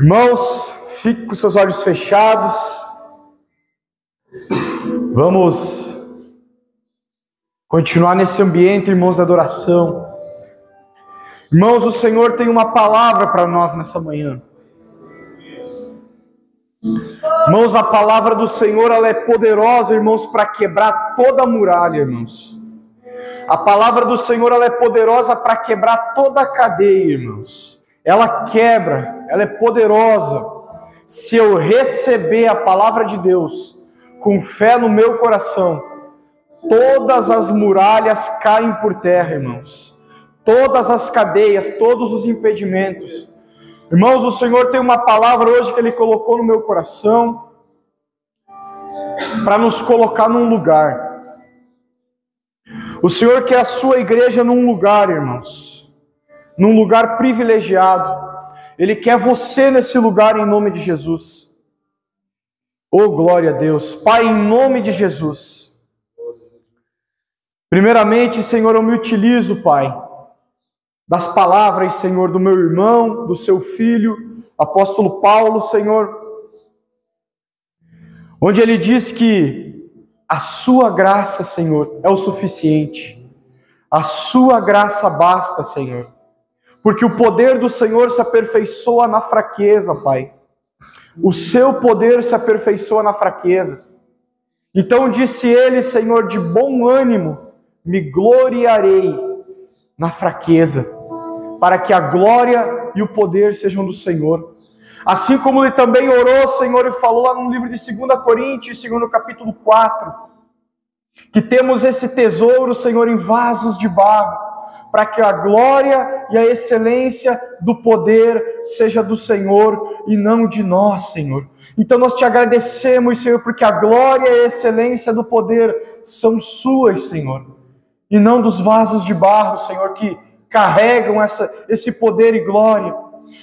Irmãos, fique com seus olhos fechados. Vamos continuar nesse ambiente, irmãos, da adoração. Irmãos, o Senhor tem uma palavra para nós nessa manhã. Irmãos, a palavra do Senhor, ela é poderosa, irmãos, para quebrar toda a muralha, irmãos. A palavra do Senhor, ela é poderosa para quebrar toda a cadeia, irmãos. Ela quebra, ela é poderosa. Se eu receber a palavra de Deus com fé no meu coração, todas as muralhas caem por terra, irmãos. Todas as cadeias, todos os impedimentos. Irmãos, o Senhor tem uma palavra hoje que Ele colocou no meu coração para nos colocar num lugar. O Senhor quer a sua igreja num lugar, irmãos, num lugar privilegiado. Ele quer você nesse lugar em nome de Jesus. Oh, glória a Deus. Pai, em nome de Jesus. Primeiramente, Senhor, eu me utilizo, Pai, das palavras, Senhor, do meu irmão, do seu filho, apóstolo Paulo, Senhor, onde ele diz que a sua graça, Senhor, é o suficiente. A sua graça basta, Senhor. Porque o poder do Senhor se aperfeiçoa na fraqueza, Pai. O seu poder se aperfeiçoa na fraqueza. Então disse ele, Senhor, de bom ânimo, me gloriarei na fraqueza, para que a glória e o poder sejam do Senhor. Assim como ele também orou, Senhor, e falou lá no livro de 2 Coríntios, no capítulo 4, que temos esse tesouro, Senhor, em vasos de barro, para que a glória e a excelência do poder seja do Senhor e não de nós, Senhor. Então nós te agradecemos, Senhor, porque a glória e a excelência do poder são suas, Senhor, e não dos vasos de barro, Senhor, que carregam esse poder e glória.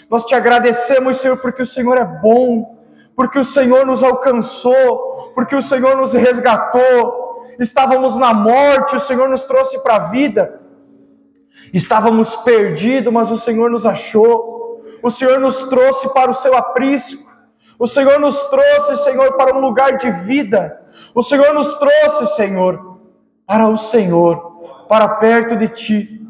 Nós te agradecemos, Senhor, porque o Senhor é bom, porque o Senhor nos alcançou, porque o Senhor nos resgatou. Estávamos na morte, o Senhor nos trouxe para a vida. Estávamos perdidos, mas o Senhor nos achou. O Senhor nos trouxe para o seu aprisco. O Senhor nos trouxe, Senhor, para um lugar de vida. O Senhor nos trouxe, Senhor, para o Senhor, para perto de Ti.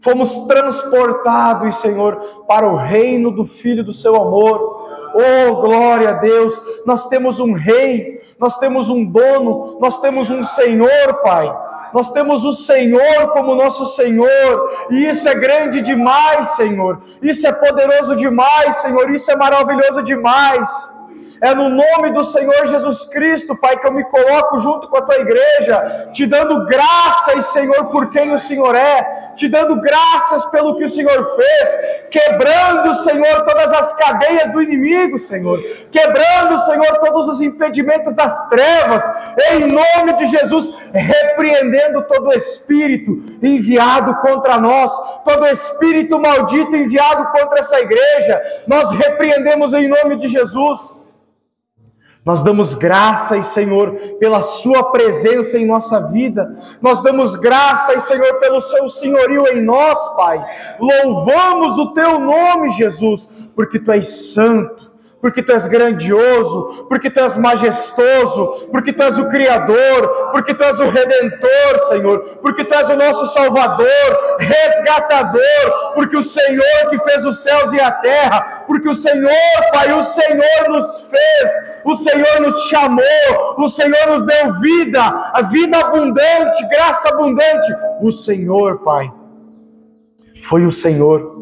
Fomos transportados, Senhor, para o reino do Filho do seu amor. Oh, glória a Deus! Nós temos um rei, nós temos um dono, nós temos um Senhor, Pai. Nós temos o Senhor como nosso Senhor, e isso é grande demais, Senhor. Isso é poderoso demais, Senhor. Isso é maravilhoso demais. É no nome do Senhor Jesus Cristo, Pai, que eu me coloco junto com a Tua igreja, te dando graças, Senhor, por quem o Senhor é, te dando graças pelo que o Senhor fez, quebrando, Senhor, todas as cadeias do inimigo, Senhor, quebrando, Senhor, todos os impedimentos das trevas, em nome de Jesus, repreendendo todo espírito enviado contra nós, todo espírito maldito enviado contra essa igreja, nós repreendemos em nome de Jesus. Nós damos graças, Senhor, pela Sua presença em nossa vida. Nós damos graças, Senhor, pelo Seu senhorio em nós, Pai. Louvamos o Teu nome, Jesus, porque Tu és santo, porque Tu és grandioso, porque Tu és majestoso, porque Tu és o Criador, porque Tu és o Redentor, Senhor, porque Tu és o nosso Salvador, resgatador, porque o Senhor que fez os céus e a terra, porque o Senhor, Pai, o Senhor nos fez, o Senhor nos chamou, o Senhor nos deu vida, a vida abundante, graça abundante. O Senhor, Pai, foi o Senhor.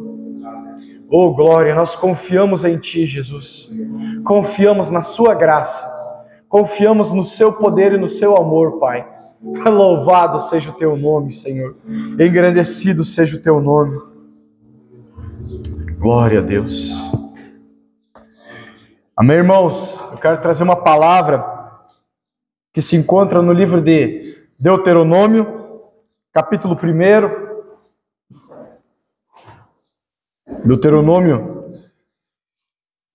Oh, glória, nós confiamos em Ti, Jesus. Confiamos na Sua graça. Confiamos no Seu poder e no Seu amor, Pai. Louvado seja o Teu nome, Senhor. Engrandecido seja o Teu nome. Glória a Deus. Amém, irmãos? Eu quero trazer uma palavra que se encontra no livro de Deuteronômio, capítulo 1. Deuteronômio,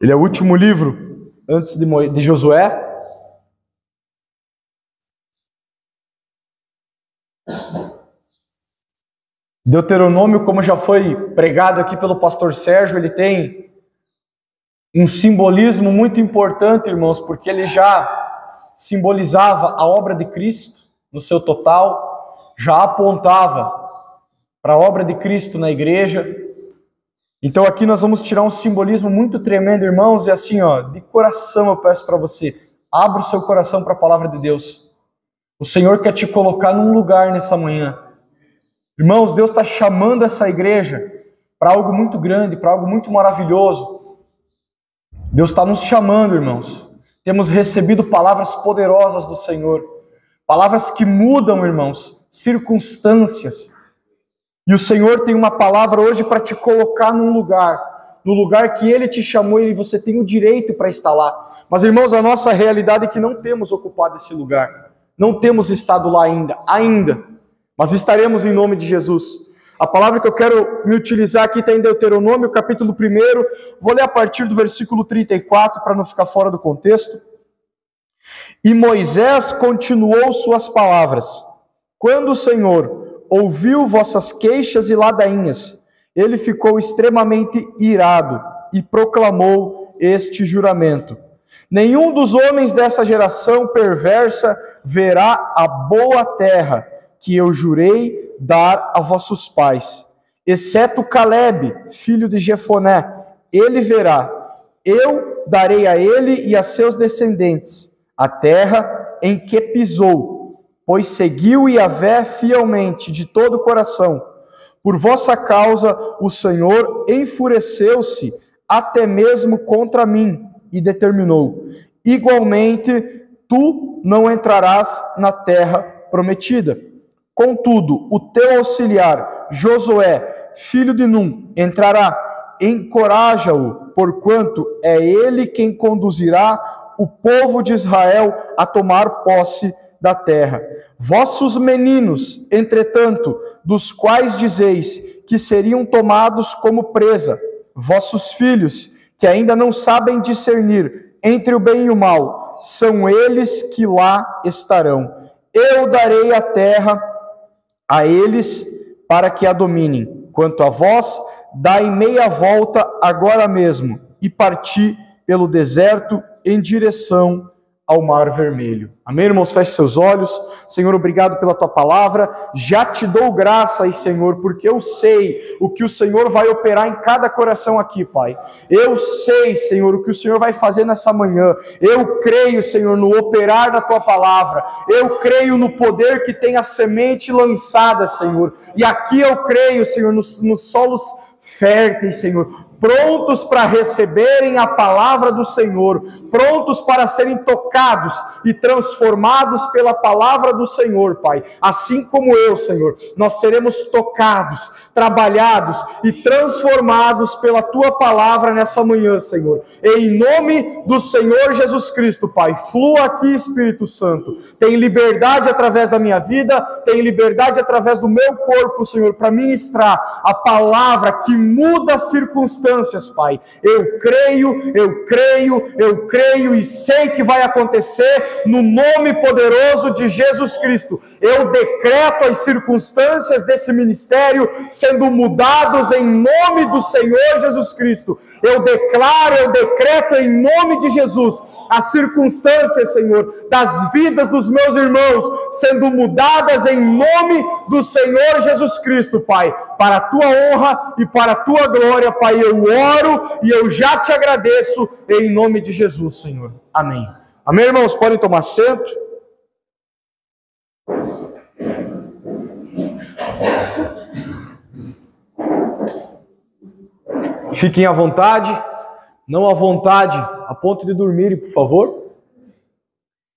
ele é o último livro antes de Josué. Deuteronômio, como já foi pregado aqui pelo pastor Sérgio, ele tem um simbolismo muito importante, irmãos, porque ele já simbolizava a obra de Cristo no seu total, já apontava para a obra de Cristo na igreja. Então aqui nós vamos tirar um simbolismo muito tremendo, irmãos, e assim, ó, de coração eu peço para você, abra o seu coração para a palavra de Deus. O Senhor quer te colocar num lugar nessa manhã. Irmãos, Deus está chamando essa igreja para algo muito grande, para algo muito maravilhoso. Deus está nos chamando, irmãos. Temos recebido palavras poderosas do Senhor. Palavras que mudam, irmãos, circunstâncias. E o Senhor tem uma palavra hoje para te colocar num lugar. No lugar que Ele te chamou e você tem o direito para estar lá. Mas, irmãos, a nossa realidade é que não temos ocupado esse lugar. Não temos estado lá ainda. Mas estaremos em nome de Jesus. A palavra que eu quero me utilizar aqui está em Deuteronômio, capítulo 1. Vou ler a partir do versículo 34, para não ficar fora do contexto. E Moisés continuou suas palavras. Quando o Senhor ouviu vossas queixas e ladainhas, ele ficou extremamente irado e proclamou este juramento. Nenhum dos homens dessa geração perversa verá a boa terra que eu jurei dar a vossos pais, exceto Caleb, filho de Jefoné. Ele verá. Eu darei a ele e a seus descendentes a terra em que pisou, pois seguiu Yahvé fielmente de todo o coração. Por vossa causa o Senhor enfureceu-se até mesmo contra mim e determinou: igualmente tu não entrarás na terra prometida. Contudo, o teu auxiliar, Josué, filho de Num, entrará. Encoraja-o, porquanto é ele quem conduzirá o povo de Israel a tomar posse da terra. Vossos meninos, entretanto, dos quais dizeis que seriam tomados como presa, vossos filhos, que ainda não sabem discernir entre o bem e o mal, são eles que lá estarão. Eu darei a terra a eles para que a dominem. Quanto a vós, dai meia volta agora mesmo e parti pelo deserto em direção ao Mar Vermelho. Amém, irmãos? Feche seus olhos. Senhor, obrigado pela tua palavra. Já te dou graça aí, Senhor, porque eu sei o que o Senhor vai operar em cada coração aqui, Pai. Eu sei, Senhor, o que o Senhor vai fazer nessa manhã. Eu creio, Senhor, no operar da tua palavra. Eu creio no poder que tem a semente lançada, Senhor. E aqui eu creio, Senhor, nos solos férteis, Senhor, prontos para receberem a palavra do Senhor, prontos para serem tocados e transformados pela palavra do Senhor, Pai. Assim como eu, Senhor, nós seremos tocados, trabalhados e transformados pela Tua palavra nessa manhã, Senhor. Em nome do Senhor Jesus Cristo, Pai, flua aqui, Espírito Santo. Tem liberdade através da minha vida, tem liberdade através do meu corpo, Senhor, para ministrar a palavra que muda as circunstâncias, Pai. Eu creio e sei que vai acontecer no nome poderoso de Jesus Cristo. Eu decreto as circunstâncias desse ministério sendo mudados em nome do Senhor Jesus Cristo. Eu decreto em nome de Jesus as circunstâncias, Senhor, das vidas dos meus irmãos sendo mudadas em nome do Senhor Jesus Cristo, Pai, para a Tua honra e para a Tua glória, Pai. Eu oro e eu já te agradeço em nome de Jesus, Senhor. Amém. Amém, irmãos? Podem tomar assento. Fiquem à vontade, não à vontade a ponto de dormirem, por favor.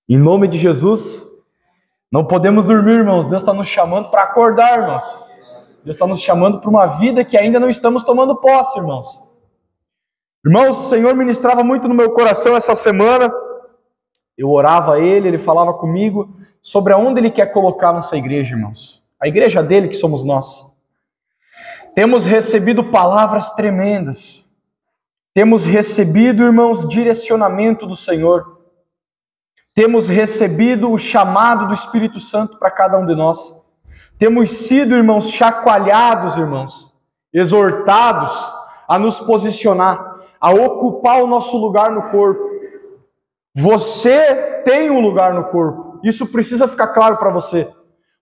Em nome de Jesus. Não podemos dormir, irmãos. Deus está nos chamando para acordar, irmãos. Deus está nos chamando para uma vida que ainda não estamos tomando posse, irmãos. Irmãos, o Senhor ministrava muito no meu coração essa semana. Eu orava a Ele, Ele falava comigo sobre aonde Ele quer colocar nossa igreja, irmãos. A igreja dele, que somos nós. Temos recebido palavras tremendas. Temos recebido, irmãos, direcionamento do Senhor. Temos recebido o chamado do Espírito Santo para cada um de nós. Temos sido, irmãos, chacoalhados, irmãos, exortados a nos posicionar, a ocupar o nosso lugar no corpo. Você tem um lugar no corpo. Isso precisa ficar claro para você.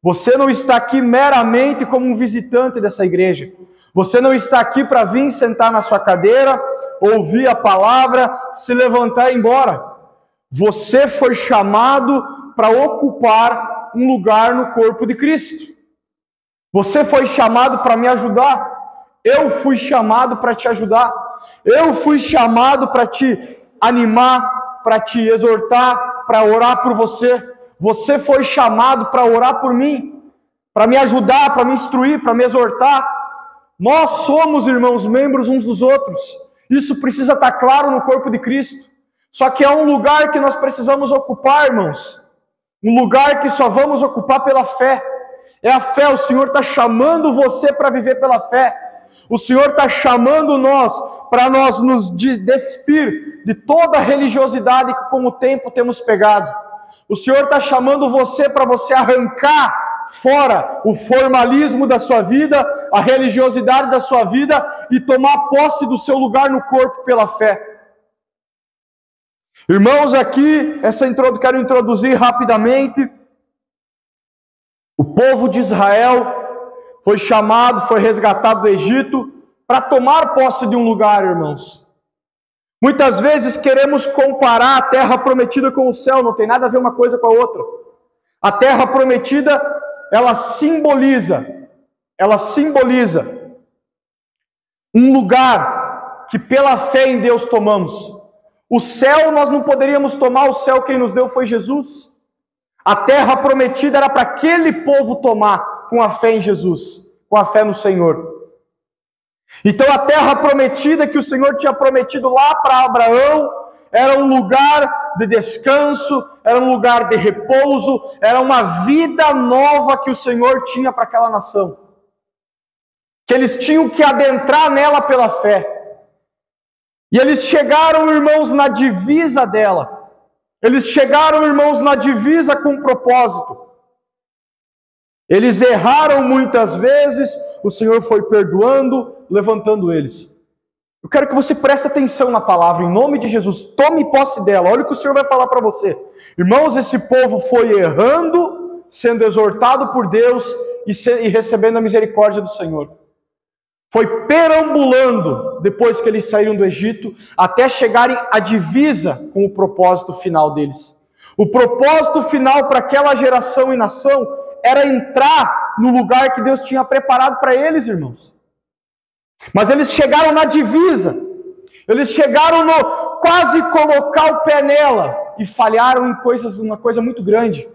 Você não está aqui meramente como um visitante dessa igreja. Você não está aqui para vir sentar na sua cadeira, ouvir a palavra, se levantar e ir embora. Você foi chamado para ocupar um lugar no corpo de Cristo. Você foi chamado para me ajudar. Eu fui chamado para te ajudar. Eu fui chamado para te animar, para te exortar, para orar por você. Você foi chamado para orar por mim, para me ajudar, para me instruir, para me exortar. Nós somos, irmãos, membros uns dos outros. Isso precisa estar claro no corpo de Cristo. Só que é um lugar que nós precisamos ocupar, irmãos. Um lugar que só vamos ocupar pela fé. É a fé, o Senhor está chamando você para viver pela fé. O Senhor está chamando nós para nós nos despir de toda a religiosidade que com o tempo temos pegado. O Senhor está chamando você para você arrancar fora o formalismo da sua vida, a religiosidade da sua vida e tomar posse do seu lugar no corpo pela fé. Irmãos, aqui, quero introduzir rapidamente. O povo de Israel foi chamado, foi resgatado do Egito para tomar posse de um lugar, irmãos. Muitas vezes queremos comparar a terra prometida com o céu, não tem nada a ver uma coisa com a outra. A terra prometida, ela simboliza um lugar que pela fé em Deus tomamos. O céu nós não poderíamos tomar, o céu quem nos deu foi Jesus. A terra prometida era para aquele povo tomar com a fé em Jesus, com a fé no Senhor. Então a terra prometida que o Senhor tinha prometido lá para Abraão era um lugar de descanso, era um lugar de repouso, era uma vida nova que o Senhor tinha para aquela nação. Que eles tinham que adentrar nela pela fé. E eles chegaram, irmãos, na divisa dela. Eles chegaram, irmãos, na divisa com um propósito. Eles erraram muitas vezes, o Senhor foi perdoando, levantando eles. Eu quero que você preste atenção na palavra, em nome de Jesus, tome posse dela, olha o que o Senhor vai falar para você. Irmãos, esse povo foi errando, sendo exortado por Deus e recebendo a misericórdia do Senhor. Foi perambulando, depois que eles saíram do Egito, até chegarem à divisa com o propósito final deles. O propósito final para aquela geração e nação era entrar no lugar que Deus tinha preparado para eles, irmãos. Mas eles chegaram na divisa, eles chegaram no quase colocar o pé nela e falharam em uma coisa muito grande,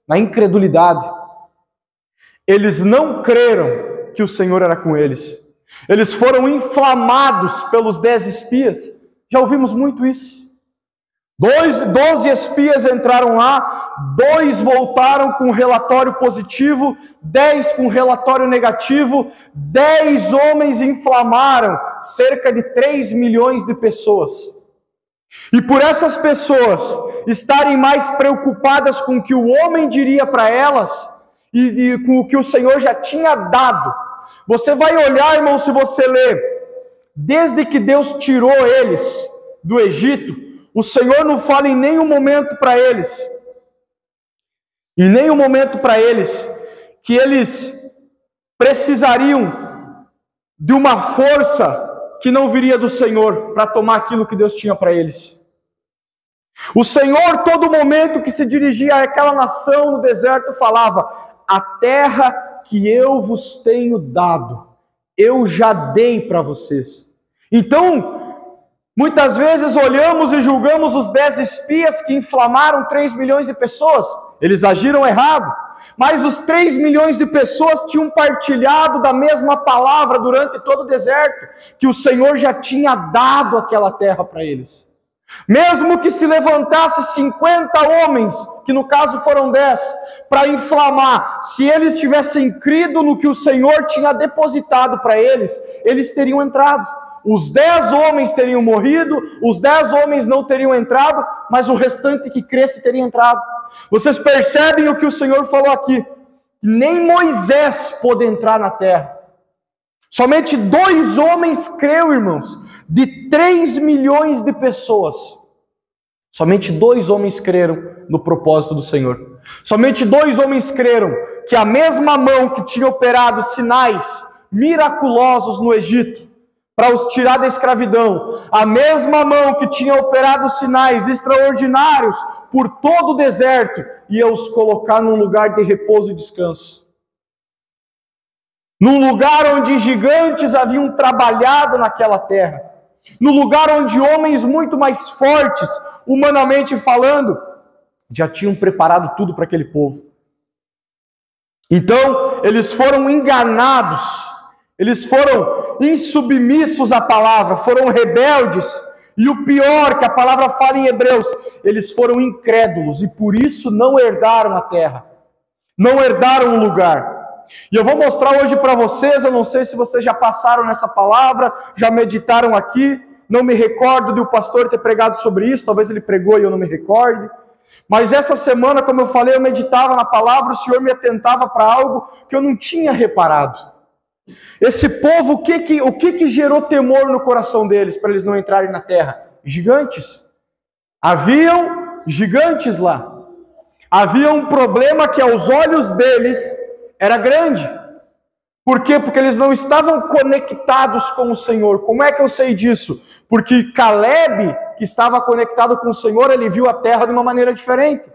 na incredulidade. Eles não creram que o Senhor era com eles. Eles foram inflamados pelos 10 espias. Já ouvimos muito isso. 12 espias entraram lá, 2 voltaram com relatório positivo, 10 com relatório negativo, 10 homens inflamaram cerca de 3 milhões de pessoas. E por essas pessoas estarem mais preocupadas com o que o homem diria para elas e com o que o Senhor já tinha dado. Você vai olhar, irmão, se você ler, desde que Deus tirou eles do Egito, o Senhor não fala em nenhum momento para eles, que eles precisariam de uma força que não viria do Senhor para tomar aquilo que Deus tinha para eles. O Senhor, todo momento que se dirigia àquela nação no deserto, falava: a terra que eu vos tenho dado, eu já dei para vocês. Então, muitas vezes olhamos e julgamos os 10 espias que inflamaram 3 milhões de pessoas. Eles agiram errado. Mas os 3 milhões de pessoas tinham partilhado da mesma palavra durante todo o deserto, que o Senhor já tinha dado aquela terra para eles. Mesmo que se levantasse 50 homens, que no caso foram 10, para inflamar, se eles tivessem crido no que o Senhor tinha depositado para eles, eles teriam entrado. Os 10 homens teriam morrido, os 10 homens não teriam entrado, mas o restante que cresce teria entrado. Vocês percebem o que o Senhor falou aqui? Nem Moisés pôde entrar na terra. Somente 2 homens creram, irmãos, de 3 milhões de pessoas. Somente 2 homens creram no propósito do Senhor. Somente 2 homens creram que a mesma mão que tinha operado sinais miraculosos no Egito, para os tirar da escravidão, a mesma mão que tinha operado sinais extraordinários por todo o deserto, ia os colocar num lugar de repouso e descanso. Num lugar onde gigantes haviam trabalhado naquela terra. No lugar onde homens muito mais fortes, humanamente falando, já tinham preparado tudo para aquele povo. Então, eles foram enganados, eles foram insubmissos à palavra, foram rebeldes, e o pior que a palavra fala em Hebreus, eles foram incrédulos, e por isso não herdaram a terra, não herdaram o lugar. E eu vou mostrar hoje para vocês, eu não sei se vocês já passaram nessa palavra, já meditaram aqui, não me recordo de o pastor ter pregado sobre isso, talvez ele pregou e eu não me recorde, mas essa semana, como eu falei, eu meditava na palavra, o Senhor me atentava para algo que eu não tinha reparado. Esse povo, o que gerou temor no coração deles, para eles não entrarem na terra? Gigantes. Haviam gigantes lá. Havia um problema que aos olhos deles era grande. Por quê? Porque eles não estavam conectados com o Senhor. Como é que eu sei disso? Porque Caleb, que estava conectado com o Senhor, ele viu a terra de uma maneira diferente.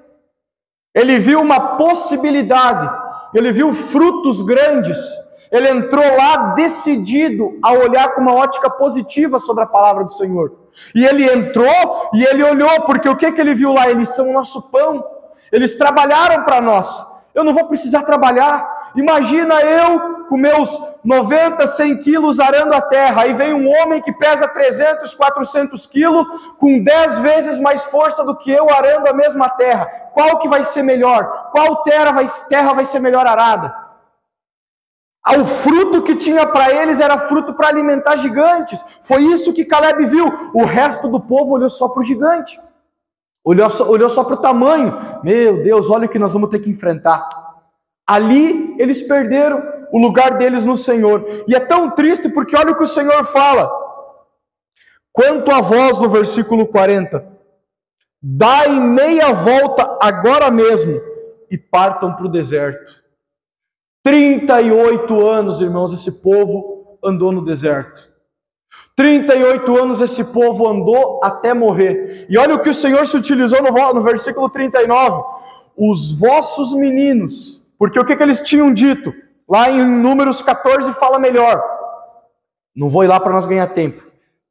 Ele viu uma possibilidade. Ele viu frutos grandes. Ele entrou lá decidido a olhar com uma ótica positiva sobre a palavra do Senhor. E ele entrou e ele olhou, porque o que ele viu lá? Eles são o nosso pão. Eles trabalharam para nós. Eu não vou precisar trabalhar. Imagina eu com meus 90, 100 quilos arando a terra. Aí vem um homem que pesa 300, 400 quilos, com 10 vezes mais força do que eu arando a mesma terra. Qual que vai ser melhor? Qual terra vai ser melhor arada? O fruto que tinha para eles era fruto para alimentar gigantes. Foi isso que Caleb viu. O resto do povo olhou só para o gigante. Olhou só para o tamanho. Meu Deus, olha o que nós vamos ter que enfrentar. Ali eles perderam o lugar deles no Senhor. E é tão triste porque olha o que o Senhor fala. Quanto a vós, no versículo 40. Dai meia volta agora mesmo e partam para o deserto. 38 anos, irmãos, esse povo andou no deserto. 38 anos esse povo andou até morrer. E olha o que o Senhor se utilizou no versículo 39. Os vossos meninos. Porque o que eles tinham dito? Lá em Números 14 fala melhor. Não vou ir lá para nós ganhar tempo.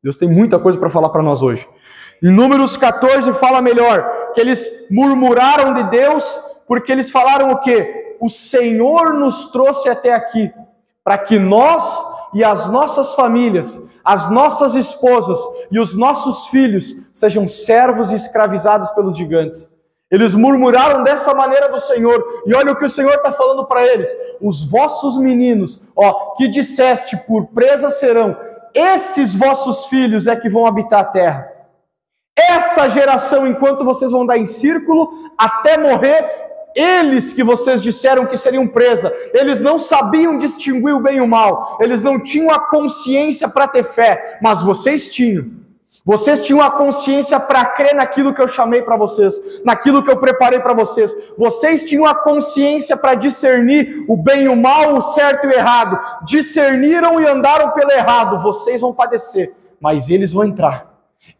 Deus tem muita coisa para falar para nós hoje. Em Números 14 fala melhor. Que eles murmuraram de Deus porque eles falaram o quê? O Senhor nos trouxe até aqui para que nós e as nossas famílias, as nossas esposas e os nossos filhos sejam servos e escravizados pelos gigantes. Eles murmuraram dessa maneira do Senhor. E olha o que o Senhor está falando para eles. Os vossos meninos, que disseste por presa serão, esses vossos filhos é que vão habitar a terra. Essa geração, enquanto vocês vão dar em círculo até morrer, eles que vocês disseram que seriam presa, eles não sabiam distinguir o bem e o mal, eles não tinham a consciência para ter fé, mas vocês tinham. Vocês tinham a consciência para crer naquilo que eu chamei para vocês, naquilo que eu preparei para vocês. Vocês tinham a consciência para discernir o bem e o mal, o certo e o errado. Discerniram e andaram pelo errado. Vocês vão padecer, mas eles vão entrar.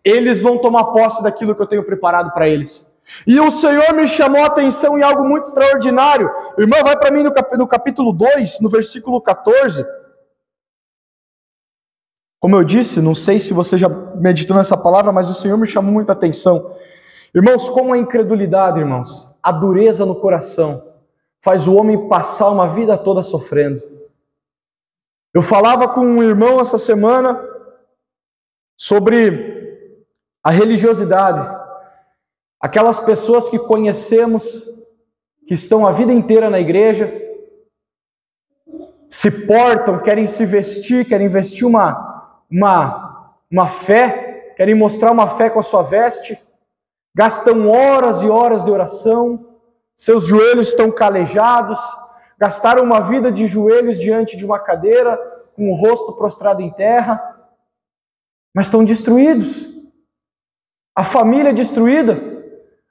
Eles vão tomar posse daquilo que eu tenho preparado para eles. E o Senhor me chamou a atenção em algo muito extraordinário. Irmão, vai para mim no capítulo 2, no versículo 14. Como eu disse, não sei se você já meditou nessa palavra, mas o Senhor me chamou muita atenção. Irmãos, como a incredulidade, irmãos, a dureza no coração, faz o homem passar uma vida toda sofrendo. Eu falava com um irmão essa semana sobre a religiosidade. Aquelas pessoas que conhecemos, que estão a vida inteira na igreja, se portam, querem se vestir, querem vestir uma fé, querem mostrar uma fé com a sua veste, gastam horas e horas de oração, seus joelhos estão calejados, gastaram uma vida de joelhos diante de uma cadeira, com o rosto prostrado em terra, mas estão destruídos. A família é destruída,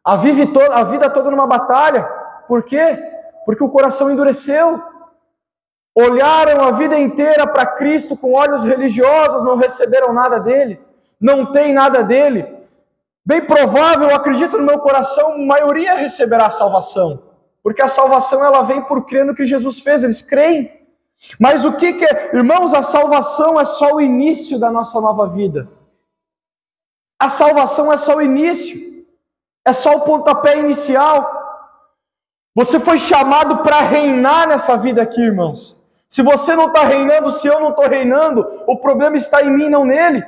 a vida toda numa batalha. Por quê? Porque o coração endureceu. Olharam a vida inteira para Cristo com olhos religiosos, não receberam nada dele, não tem nada dele. Bem provável, eu acredito no meu coração, a maioria receberá a salvação, porque a salvação ela vem por crer no que Jesus fez, eles creem. Mas o que é? Irmãos, a salvação é só o início da nossa nova vida. A salvação é só o início, é só o pontapé inicial. Você foi chamado para reinar nessa vida aqui, irmãos. Se você não está reinando, se eu não estou reinando, o problema está em mim, não nele.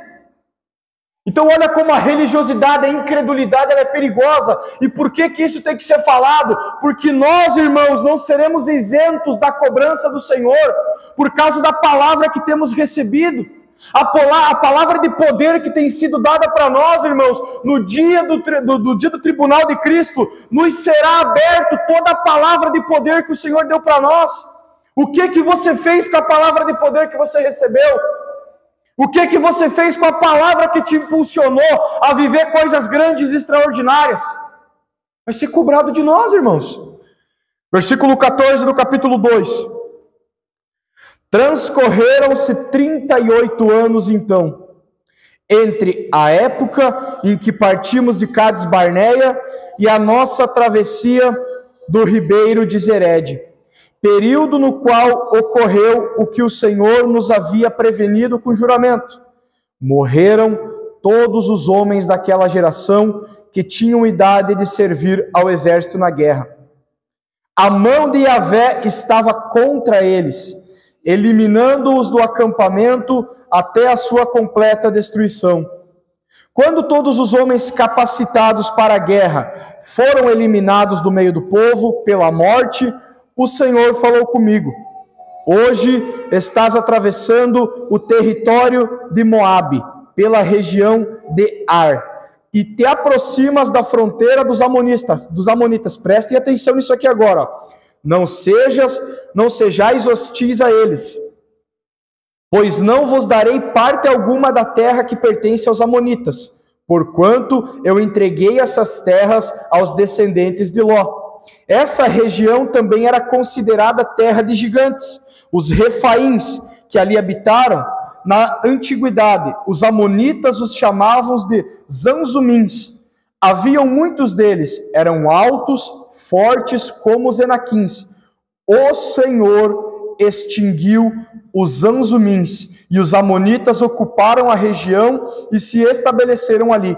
Então olha como a religiosidade, a incredulidade, ela é perigosa. E por que isso tem que ser falado? Porque nós, irmãos, não seremos isentos da cobrança do Senhor, por causa da palavra que temos recebido. A palavra de poder que tem sido dada para nós, irmãos, no dia do tribunal de Cristo, nos será aberto toda a palavra de poder que o Senhor deu para nós. O que você fez com a palavra de poder que você recebeu? O que você fez com a palavra que te impulsionou a viver coisas grandes e extraordinárias? Vai ser cobrado de nós, irmãos. Versículo 14 do capítulo 2. Transcorreram-se 38 anos então, entre a época em que partimos de Cades Barneia e a nossa travessia do ribeiro de Zered, período no qual ocorreu o que o Senhor nos havia prevenido com juramento. Morreram todos os homens daquela geração que tinham idade de servir ao exército na guerra. A mão de Yahvé estava contra eles, eliminando-os do acampamento até a sua completa destruição. Quando todos os homens capacitados para a guerra foram eliminados do meio do povo pela morte, o Senhor falou comigo: hoje estás atravessando o território de Moabe, pela região de Ar, e te aproximas da fronteira dos amonitas. Prestem atenção nisso aqui agora, ó. Não sejais hostis a eles, pois não vos darei parte alguma da terra que pertence aos amonitas, porquanto eu entreguei essas terras aos descendentes de Ló. Essa região também era considerada terra de gigantes. Os refaíns que ali habitaram na antiguidade, os amonitas os chamavam de zanzumins. Haviam muitos deles, eram altos, fortes como os enaquins. O Senhor extinguiu os zanzumins, e os amonitas ocuparam a região e se estabeleceram ali.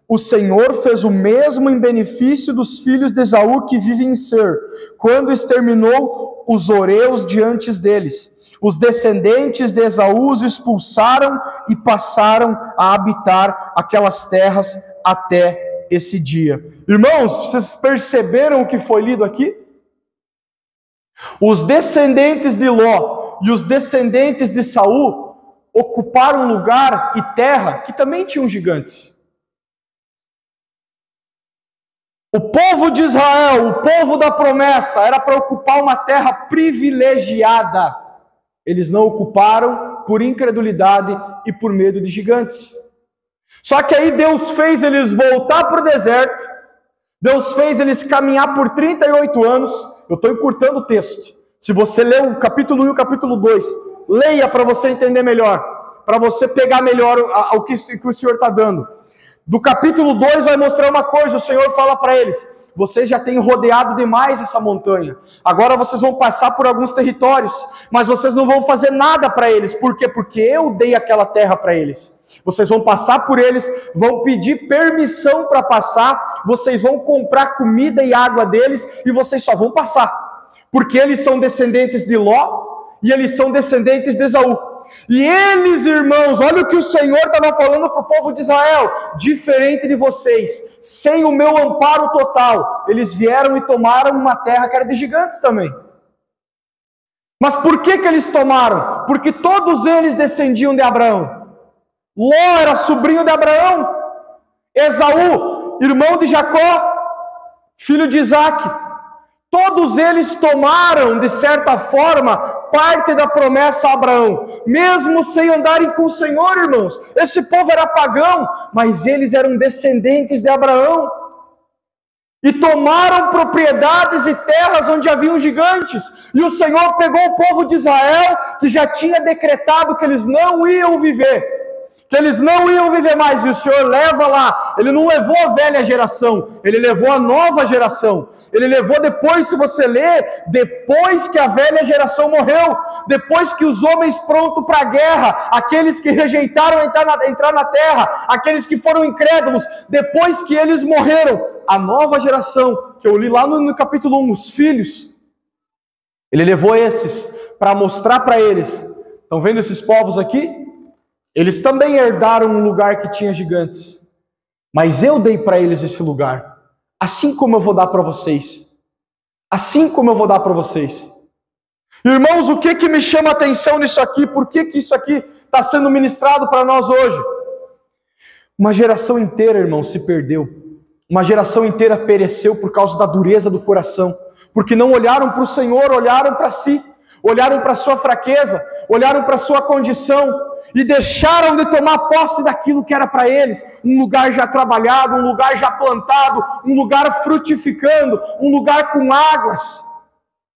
O Senhor fez o mesmo em benefício dos filhos de Esaú que vivem em Ser, quando exterminou os horeus diante deles. Os descendentes de Esaú os expulsaram e passaram a habitar aquelas terras até esse dia. Irmãos, vocês perceberam o que foi lido aqui? Os descendentes de Ló e os descendentes de Saul ocuparam lugar e terra que também tinham gigantes. O povo de Israel, o povo da promessa, era para ocupar uma terra privilegiada. Eles não ocuparam por incredulidade e por medo de gigantes. Só que aí Deus fez eles voltar para o deserto. Deus fez eles caminhar por 38 anos. Eu estou encurtando o texto. Se você ler o capítulo 1 e o capítulo 2, leia para você entender melhor, para você pegar melhor o que o Senhor está dando. Do capítulo 2 vai mostrar uma coisa, o Senhor fala para eles: vocês já têm rodeado demais essa montanha, agora vocês vão passar por alguns territórios, mas vocês não vão fazer nada para eles. Por quê? Porque eu dei aquela terra para eles. Vocês vão passar por eles, vão pedir permissão para passar, vocês vão comprar comida e água deles, e vocês só vão passar, porque eles são descendentes de Ló, e eles são descendentes de Esaú. E eles, irmãos, olha o que o Senhor estava falando para o povo de Israel: diferente de vocês, sem o meu amparo total, eles vieram e tomaram uma terra que era de gigantes também. Mas por que eles tomaram? Porque todos eles descendiam de Abraão. Ló era sobrinho de Abraão, Esaú, irmão de Jacó, filho de Isaac. Todos eles tomaram, de certa forma, parte da promessa a Abraão, mesmo sem andarem com o Senhor, irmãos. Esse povo era pagão, mas eles eram descendentes de Abraão. E tomaram propriedades e terras onde haviam gigantes. E o Senhor pegou o povo de Israel, que já tinha decretado que eles não iam viver. Que eles não iam viver mais. E o Senhor leva lá. Ele não levou a velha geração, ele levou a nova geração. Ele levou depois, se você ler, depois que a velha geração morreu, depois que os homens prontos para a guerra, aqueles que rejeitaram entrar na terra, aqueles que foram incrédulos, depois que eles morreram, a nova geração, que eu li lá no capítulo 1, os filhos, ele levou esses para mostrar para eles. Estão vendo esses povos aqui? Eles também herdaram um lugar que tinha gigantes, mas eu dei para eles esse lugar. Assim como eu vou dar para vocês. Assim como eu vou dar para vocês. Irmãos, o que me chama a atenção nisso aqui? Por que isso aqui está sendo ministrado para nós hoje? Uma geração inteira, irmãos, se perdeu. Uma geração inteira pereceu por causa da dureza do coração. Porque não olharam para o Senhor, olharam para si. Olharam para a sua fraqueza. Olharam para a sua condição. E deixaram de tomar posse daquilo que era para eles, um lugar já trabalhado, um lugar já plantado, um lugar frutificando, um lugar com águas,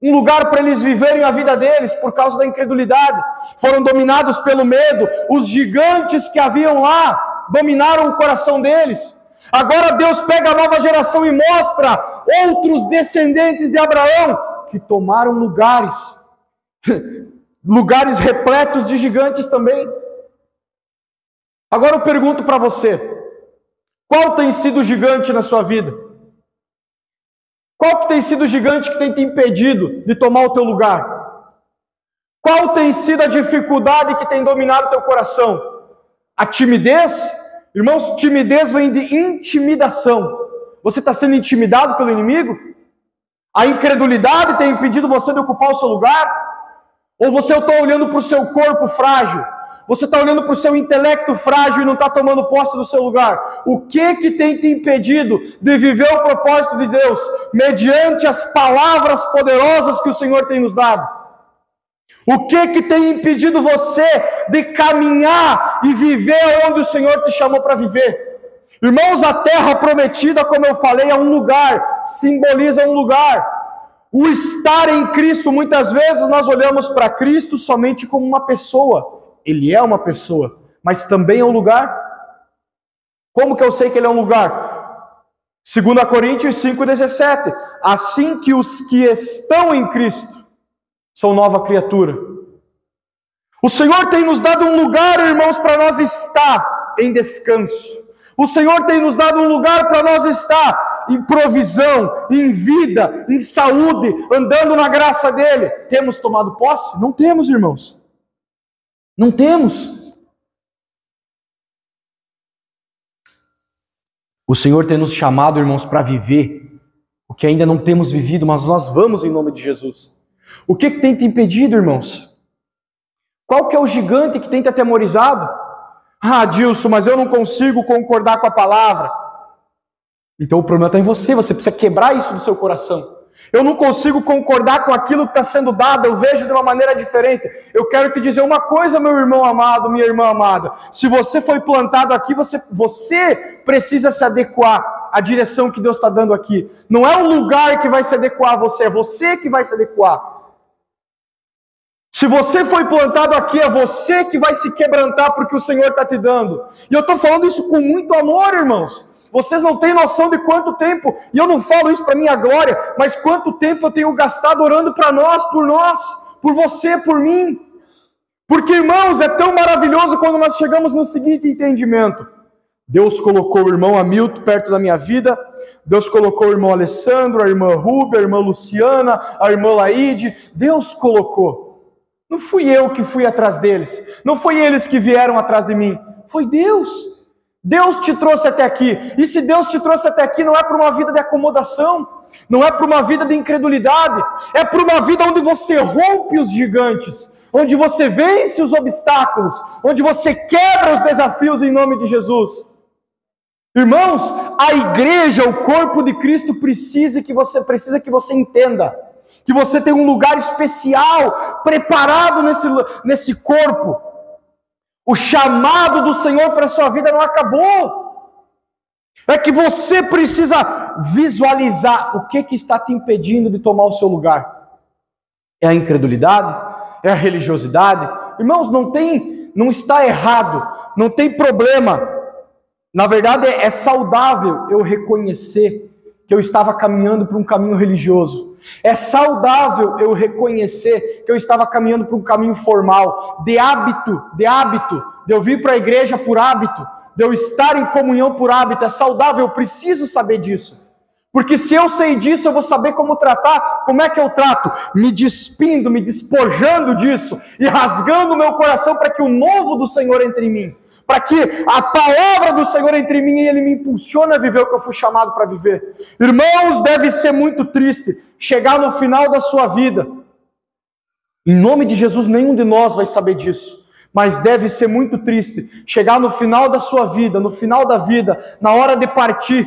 um lugar para eles viverem a vida deles por causa da incredulidade. Foram dominados pelo medo, os gigantes que haviam lá dominaram o coração deles. Agora Deus pega a nova geração e mostra outros descendentes de Abraão que tomaram lugares, lugares repletos de gigantes também. Agora eu pergunto para você, qual tem sido o gigante na sua vida? Qual que tem sido o gigante que tem te impedido de tomar o teu lugar? Qual tem sido a dificuldade que tem dominado o teu coração? A timidez? Irmãos, timidez vem de intimidação. Você está sendo intimidado pelo inimigo? A incredulidade tem impedido você de ocupar o seu lugar? Ou você está olhando para o seu corpo frágil? Você está olhando para o seu intelecto frágil e não está tomando posse do seu lugar? O que tem te impedido de viver o propósito de Deus, mediante as palavras poderosas que o Senhor tem nos dado? O que tem impedido você de caminhar e viver onde o Senhor te chamou para viver? Irmãos, a terra prometida, como eu falei, é um lugar, simboliza um lugar. O estar em Cristo, muitas vezes nós olhamos para Cristo somente como uma pessoa. Ele é uma pessoa, mas também é um lugar. Como que eu sei que ele é um lugar? 2 Coríntios 5,17. Assim que os que estão em Cristo são nova criatura. O Senhor tem nos dado um lugar, irmãos, para nós estar em descanso. O Senhor tem nos dado um lugar para nós estar em provisão, em vida, em saúde, andando na graça dEle. Temos tomado posse? Não temos, irmãos. Não temos. O Senhor tem nos chamado, irmãos, para viver o que ainda não temos vivido, mas nós vamos em nome de Jesus. O que tem te impedido, irmãos? Qual que é o gigante que tem te atemorizado? Ah, Dilson, mas eu não consigo concordar com a palavra. Então o problema está em você, você precisa quebrar isso do seu coração. Eu não consigo concordar com aquilo que está sendo dado, eu vejo de uma maneira diferente. Eu quero te dizer uma coisa, meu irmão amado, minha irmã amada. Se você foi plantado aqui, você precisa se adequar à direção que Deus está dando aqui. Não é o lugar que vai se adequar a você, é você que vai se adequar. Se você foi plantado aqui, é você que vai se quebrantar porque o Senhor está te dando. E eu estou falando isso com muito amor, irmãos. Vocês não têm noção de quanto tempo, e eu não falo isso para minha glória, mas quanto tempo eu tenho gastado orando para nós, por você, por mim. Porque, irmãos, é tão maravilhoso quando nós chegamos no seguinte entendimento. Deus colocou o irmão Hamilton perto da minha vida, Deus colocou o irmão Alessandro, a irmã Rúbia, a irmã Luciana, a irmã Laide, Deus colocou. Não fui eu que fui atrás deles, não foi eles que vieram atrás de mim, foi Deus. Deus te trouxe até aqui, e se Deus te trouxe até aqui, não é para uma vida de acomodação, não é para uma vida de incredulidade, é para uma vida onde você rompe os gigantes, onde você vence os obstáculos, onde você quebra os desafios em nome de Jesus. Irmãos, a igreja, o corpo de Cristo precisa que você entenda que você tem um lugar especial preparado nesse corpo. O chamado do Senhor para a sua vida não acabou. É que você precisa visualizar o que está te impedindo de tomar o seu lugar. É a incredulidade? É a religiosidade? Irmãos, não está errado, não tem problema. Na verdade, é saudável eu reconhecer que eu estava caminhando por um caminho religioso. É saudável eu reconhecer que eu estava caminhando por um caminho formal, de hábito, de eu vir para a igreja por hábito, de eu estar em comunhão por hábito. É saudável, eu preciso saber disso. Porque se eu sei disso, eu vou saber como tratar. Como é que eu trato? Me despindo, me despojando disso e rasgando o meu coração para que o novo do Senhor entre em mim. Para que a palavra do Senhor entre em mim e Ele me impulsione a viver o que eu fui chamado para viver. Irmãos, deve ser muito triste chegar no final da sua vida. Em nome de Jesus, nenhum de nós vai saber disso. Mas deve ser muito triste chegar no final da sua vida, no final da vida, na hora de partir,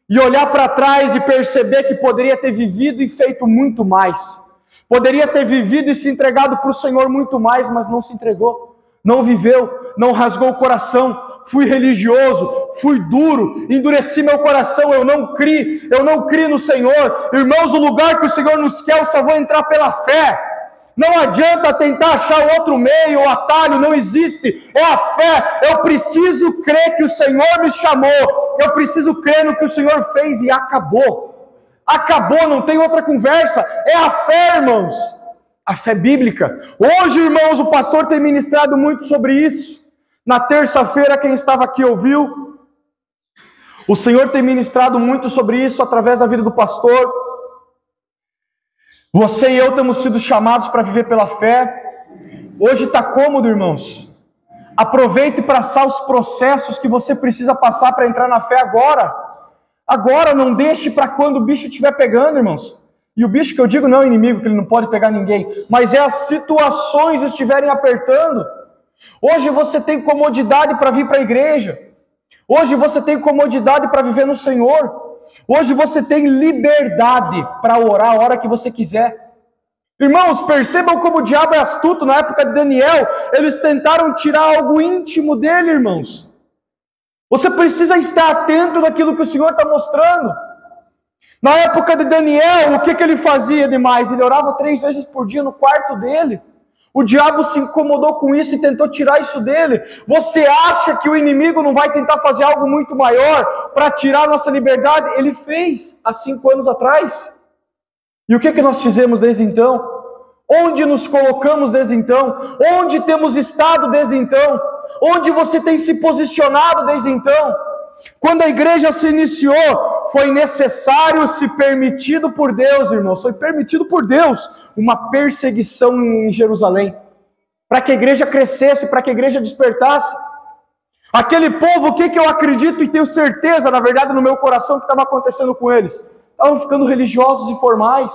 e olhar para trás e perceber que poderia ter vivido e feito muito mais. Poderia ter vivido e se entregado para o Senhor muito mais, mas não se entregou. Não viveu, não rasgou o coração, fui religioso, fui duro, endureci meu coração, eu não criei no Senhor. Irmãos, o lugar que o Senhor nos quer, eu só vou entrar pela fé. Não adianta tentar achar outro meio ou atalho, não existe, é a fé. Eu preciso crer que o Senhor me chamou, eu preciso crer no que o Senhor fez e acabou. Acabou, não tem outra conversa, é a fé, irmãos. A fé bíblica. Hoje, irmãos, o pastor tem ministrado muito sobre isso. Na terça-feira, quem estava aqui ouviu. O Senhor tem ministrado muito sobre isso através da vida do pastor. Você e eu temos sido chamados para viver pela fé. Hoje está cômodo, irmãos. Aproveite para passar os processos que você precisa passar para entrar na fé agora. Agora, não deixe para quando o bicho estiver pegando, irmãos. E o bicho que eu digo não é o inimigo, que ele não pode pegar ninguém, mas é as situações estiverem apertando. Hoje você tem comodidade para vir para a igreja. Hoje você tem comodidade para viver no Senhor. Hoje você tem liberdade para orar a hora que você quiser. Irmãos, percebam como o diabo é astuto. Na época de Daniel, eles tentaram tirar algo íntimo dele, irmãos. Você precisa estar atento naquilo que o Senhor está mostrando. Na época de Daniel, o que ele fazia demais? Ele orava 3 vezes por dia no quarto dele. O diabo se incomodou com isso e tentou tirar isso dele. Você acha que o inimigo não vai tentar fazer algo muito maior para tirar a nossa liberdade? Ele fez há 5 anos atrás. E o que nós fizemos desde então? Onde nos colocamos desde então? Onde temos estado desde então? Onde você tem se posicionado desde então? Quando a igreja se iniciou, foi necessário se permitido por Deus, irmãos, foi permitido por Deus uma perseguição em Jerusalém, para que a igreja crescesse, para que a igreja despertasse. Aquele povo, o que eu acredito e tenho certeza, na verdade, no meu coração, que estava acontecendo com eles? Estavam ficando religiosos e formais.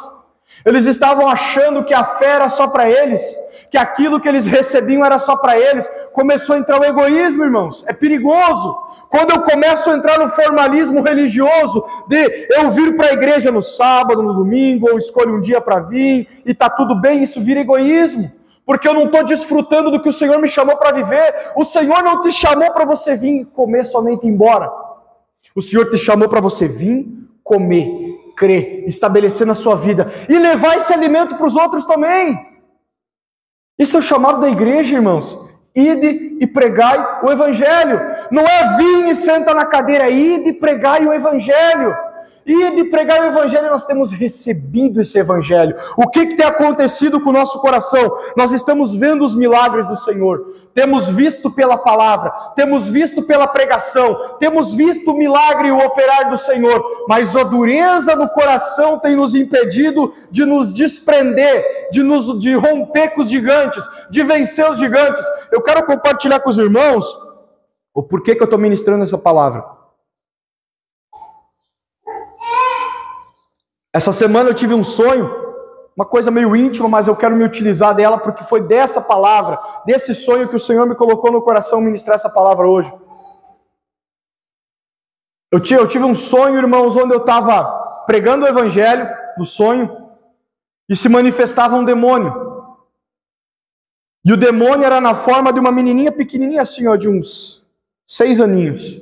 Eles estavam achando que a fé era só para eles, que aquilo que eles recebiam era só para eles. Começou a entrar o egoísmo, irmãos. É perigoso. Quando eu começo a entrar no formalismo religioso, de eu vir para a igreja no sábado, no domingo, ou escolho um dia para vir, e está tudo bem, isso vira egoísmo. Porque eu não estou desfrutando do que o Senhor me chamou para viver. O Senhor não te chamou para você vir comer somente e ir embora. O Senhor te chamou para você vir, comer, crer, estabelecer na sua vida e levar esse alimento para os outros também. Esse é o chamado da igreja, irmãos. Ide e pregai o evangelho. Não é vir e senta na cadeira, ide e pregai o evangelho. Ide e pregai o evangelho. Nós temos recebido esse evangelho. O que tem acontecido com o nosso coração? Nós estamos vendo os milagres do Senhor. Temos visto pela palavra, temos visto pela pregação, temos visto o milagre e o operar do Senhor, mas a dureza no coração tem nos impedido de nos desprender, de romper com os gigantes, de vencer os gigantes. Eu quero compartilhar com os irmãos o porquê que eu estou ministrando essa palavra. Essa semana eu tive um sonho, uma coisa meio íntima, mas eu quero me utilizar dela porque foi dessa palavra, desse sonho que o Senhor me colocou no coração ministrar essa palavra hoje. Eu tive um sonho, irmãos, onde eu estava pregando o evangelho, no sonho, e se manifestava um demônio. E o demônio era na forma de uma menininha pequenininha assim, ó, de uns 6 aninhos.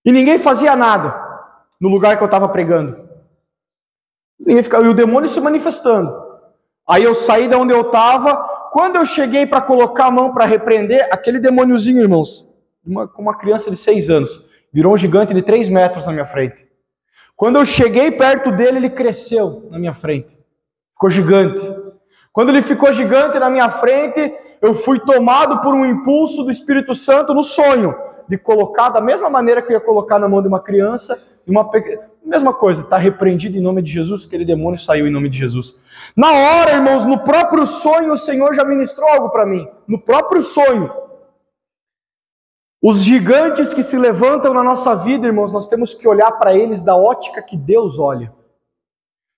E ninguém fazia nada no lugar que eu estava pregando. E o demônio se manifestando. Aí eu saí de onde eu estava. Quando eu cheguei para colocar a mão para repreender, aquele demôniozinho, irmãos, com uma criança de 6 anos, virou um gigante de 3 metros na minha frente. Quando eu cheguei perto dele, ele cresceu na minha frente. Ficou gigante. Quando ele ficou gigante na minha frente, eu fui tomado por um impulso do Espírito Santo no sonho, de colocar da mesma maneira que eu ia colocar na mão de uma criança, mesma coisa, está repreendido em nome de Jesus, aquele demônio saiu em nome de Jesus. Na hora, irmãos, no próprio sonho, o Senhor já ministrou algo para mim. No próprio sonho. Os gigantes que se levantam na nossa vida, irmãos, nós temos que olhar para eles da ótica que Deus olha.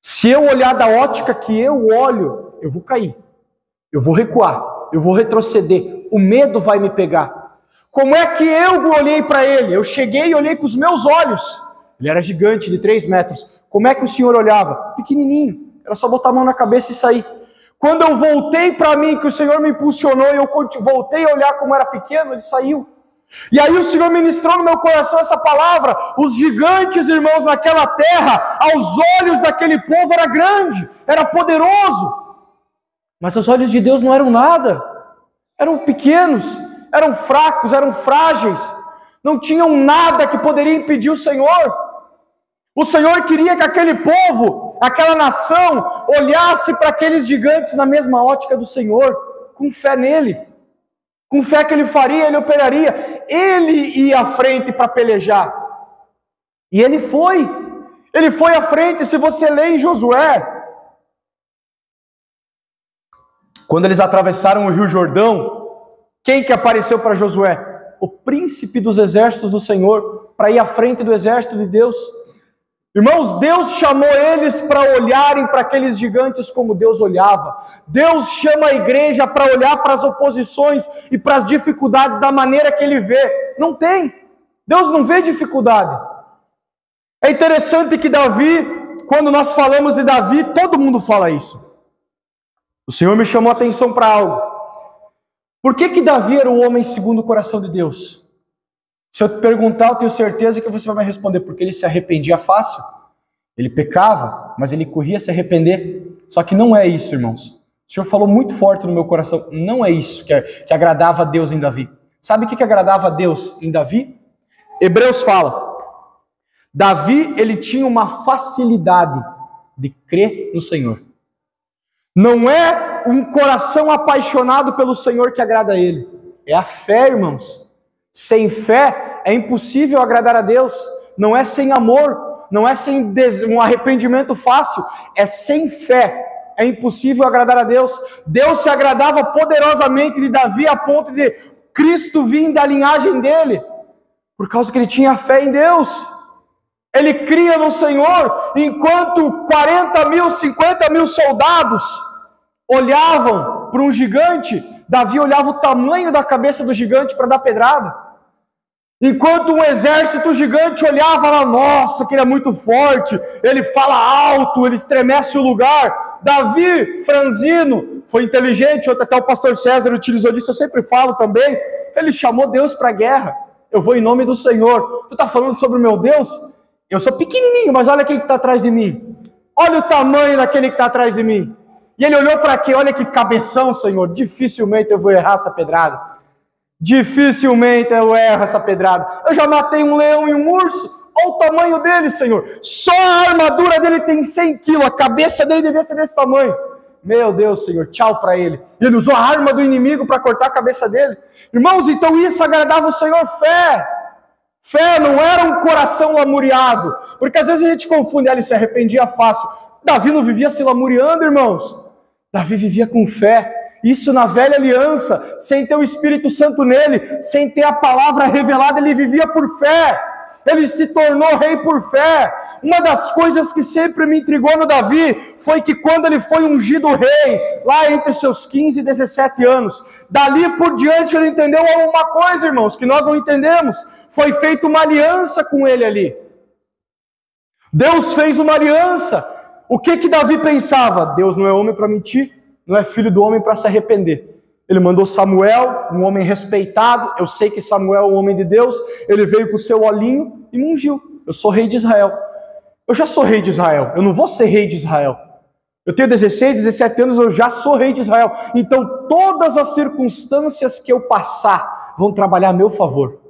Se eu olhar da ótica que eu olho, eu vou cair, eu vou recuar, eu vou retroceder, o medo vai me pegar. Como é que eu olhei para ele? Eu cheguei e olhei com os meus olhos. Ele era gigante, de 3 metros. Como é que o Senhor olhava? Pequenininho, era só botar a mão na cabeça e sair. Quando eu voltei para mim, que o Senhor me impulsionou e eu voltei a olhar como era pequeno, ele saiu. E aí o Senhor ministrou no meu coração essa palavra. Os gigantes, irmãos, naquela terra, aos olhos daquele povo era grande, era poderoso. Mas aos olhos de Deus não eram nada. Eram pequenos, eram fracos, eram frágeis. Não tinham nada que poderia impedir o Senhor. O Senhor queria que aquele povo, aquela nação, olhasse para aqueles gigantes na mesma ótica do Senhor, com fé nele. Com fé que ele faria, ele operaria. Ele ia à frente para pelejar. E ele foi. Ele foi à frente. Se você lê em Josué, quando eles atravessaram o Rio Jordão, quem que apareceu para Josué? O príncipe dos exércitos do Senhor, para ir à frente do exército de Deus. Irmãos, Deus chamou eles para olharem para aqueles gigantes como Deus olhava. Deus chama a igreja para olhar para as oposições e para as dificuldades da maneira que Ele vê. Não tem. Deus não vê dificuldade. É interessante que Davi, quando nós falamos de Davi, todo mundo fala isso. O Senhor me chamou a atenção para algo. Por que Davi era um homem segundo o coração de Deus? Se eu te perguntar, eu tenho certeza que você vai me responder, porque ele se arrependia fácil. Ele pecava, mas ele corria a se arrepender. Só que não é isso, irmãos. O Senhor falou muito forte no meu coração. Não é isso que agradava a Deus em Davi. Sabe o que agradava a Deus em Davi? Hebreus fala. Davi, ele tinha uma facilidade de crer no Senhor. Não é um coração apaixonado pelo Senhor que agrada a ele. É a fé, irmãos. Sem fé é impossível agradar a Deus. Não é sem amor, não é sem um arrependimento fácil, é sem fé. É impossível agradar a Deus. Deus se agradava poderosamente de Davi a ponto de Cristo vir da linhagem dele, por causa que ele tinha fé em Deus. Ele cria no Senhor, enquanto 40 mil, 50 mil soldados olhavam para um gigante, Davi olhava o tamanho da cabeça do gigante para dar pedrada. Enquanto um exército gigante olhava lá, nossa, que ele é muito forte, ele fala alto, ele estremece o lugar. Davi, franzino, foi inteligente, até o pastor César utilizou disso, eu sempre falo também. Ele chamou Deus para a guerra. Eu vou em nome do Senhor. Tu está falando sobre o meu Deus? Eu sou pequenininho, mas olha quem está atrás de mim. Olha o tamanho daquele que está atrás de mim. E ele olhou para quê? Olha que cabeção, Senhor. Dificilmente eu vou errar essa pedrada. Dificilmente eu erro essa pedrada. Eu já matei um leão e um urso. Olha o tamanho dele, Senhor. Só a armadura dele tem 100 quilos. A cabeça dele devia ser desse tamanho. Meu Deus, Senhor. Tchau para ele. Ele usou a arma do inimigo para cortar a cabeça dele. Irmãos, então isso agradava o Senhor. Fé. Fé não era um coração lamuriado. Porque às vezes a gente confunde. Ele se arrependia fácil. Davi não vivia se lamuriando, irmãos. Davi vivia com fé. Isso na velha aliança, sem ter o Espírito Santo nele, sem ter a palavra revelada, ele vivia por fé. Ele se tornou rei por fé. Uma das coisas que sempre me intrigou no Davi foi que quando ele foi ungido rei, lá entre seus 15 e 17 anos, dali por diante ele entendeu uma coisa, irmãos, que nós não entendemos. Foi feita uma aliança com ele ali. Deus fez uma aliança. O que Davi pensava? Deus não é homem para mentir, não é filho do homem para se arrepender. Ele mandou Samuel, um homem respeitado. Eu sei que Samuel é um homem de Deus. Ele veio com o seu olhinho e me ungiu. Eu sou rei de Israel. Eu já sou rei de Israel. Eu não vou ser rei de Israel. Eu tenho 16, 17 anos, eu já sou rei de Israel. Então, todas as circunstâncias que eu passar vão trabalhar a meu favor.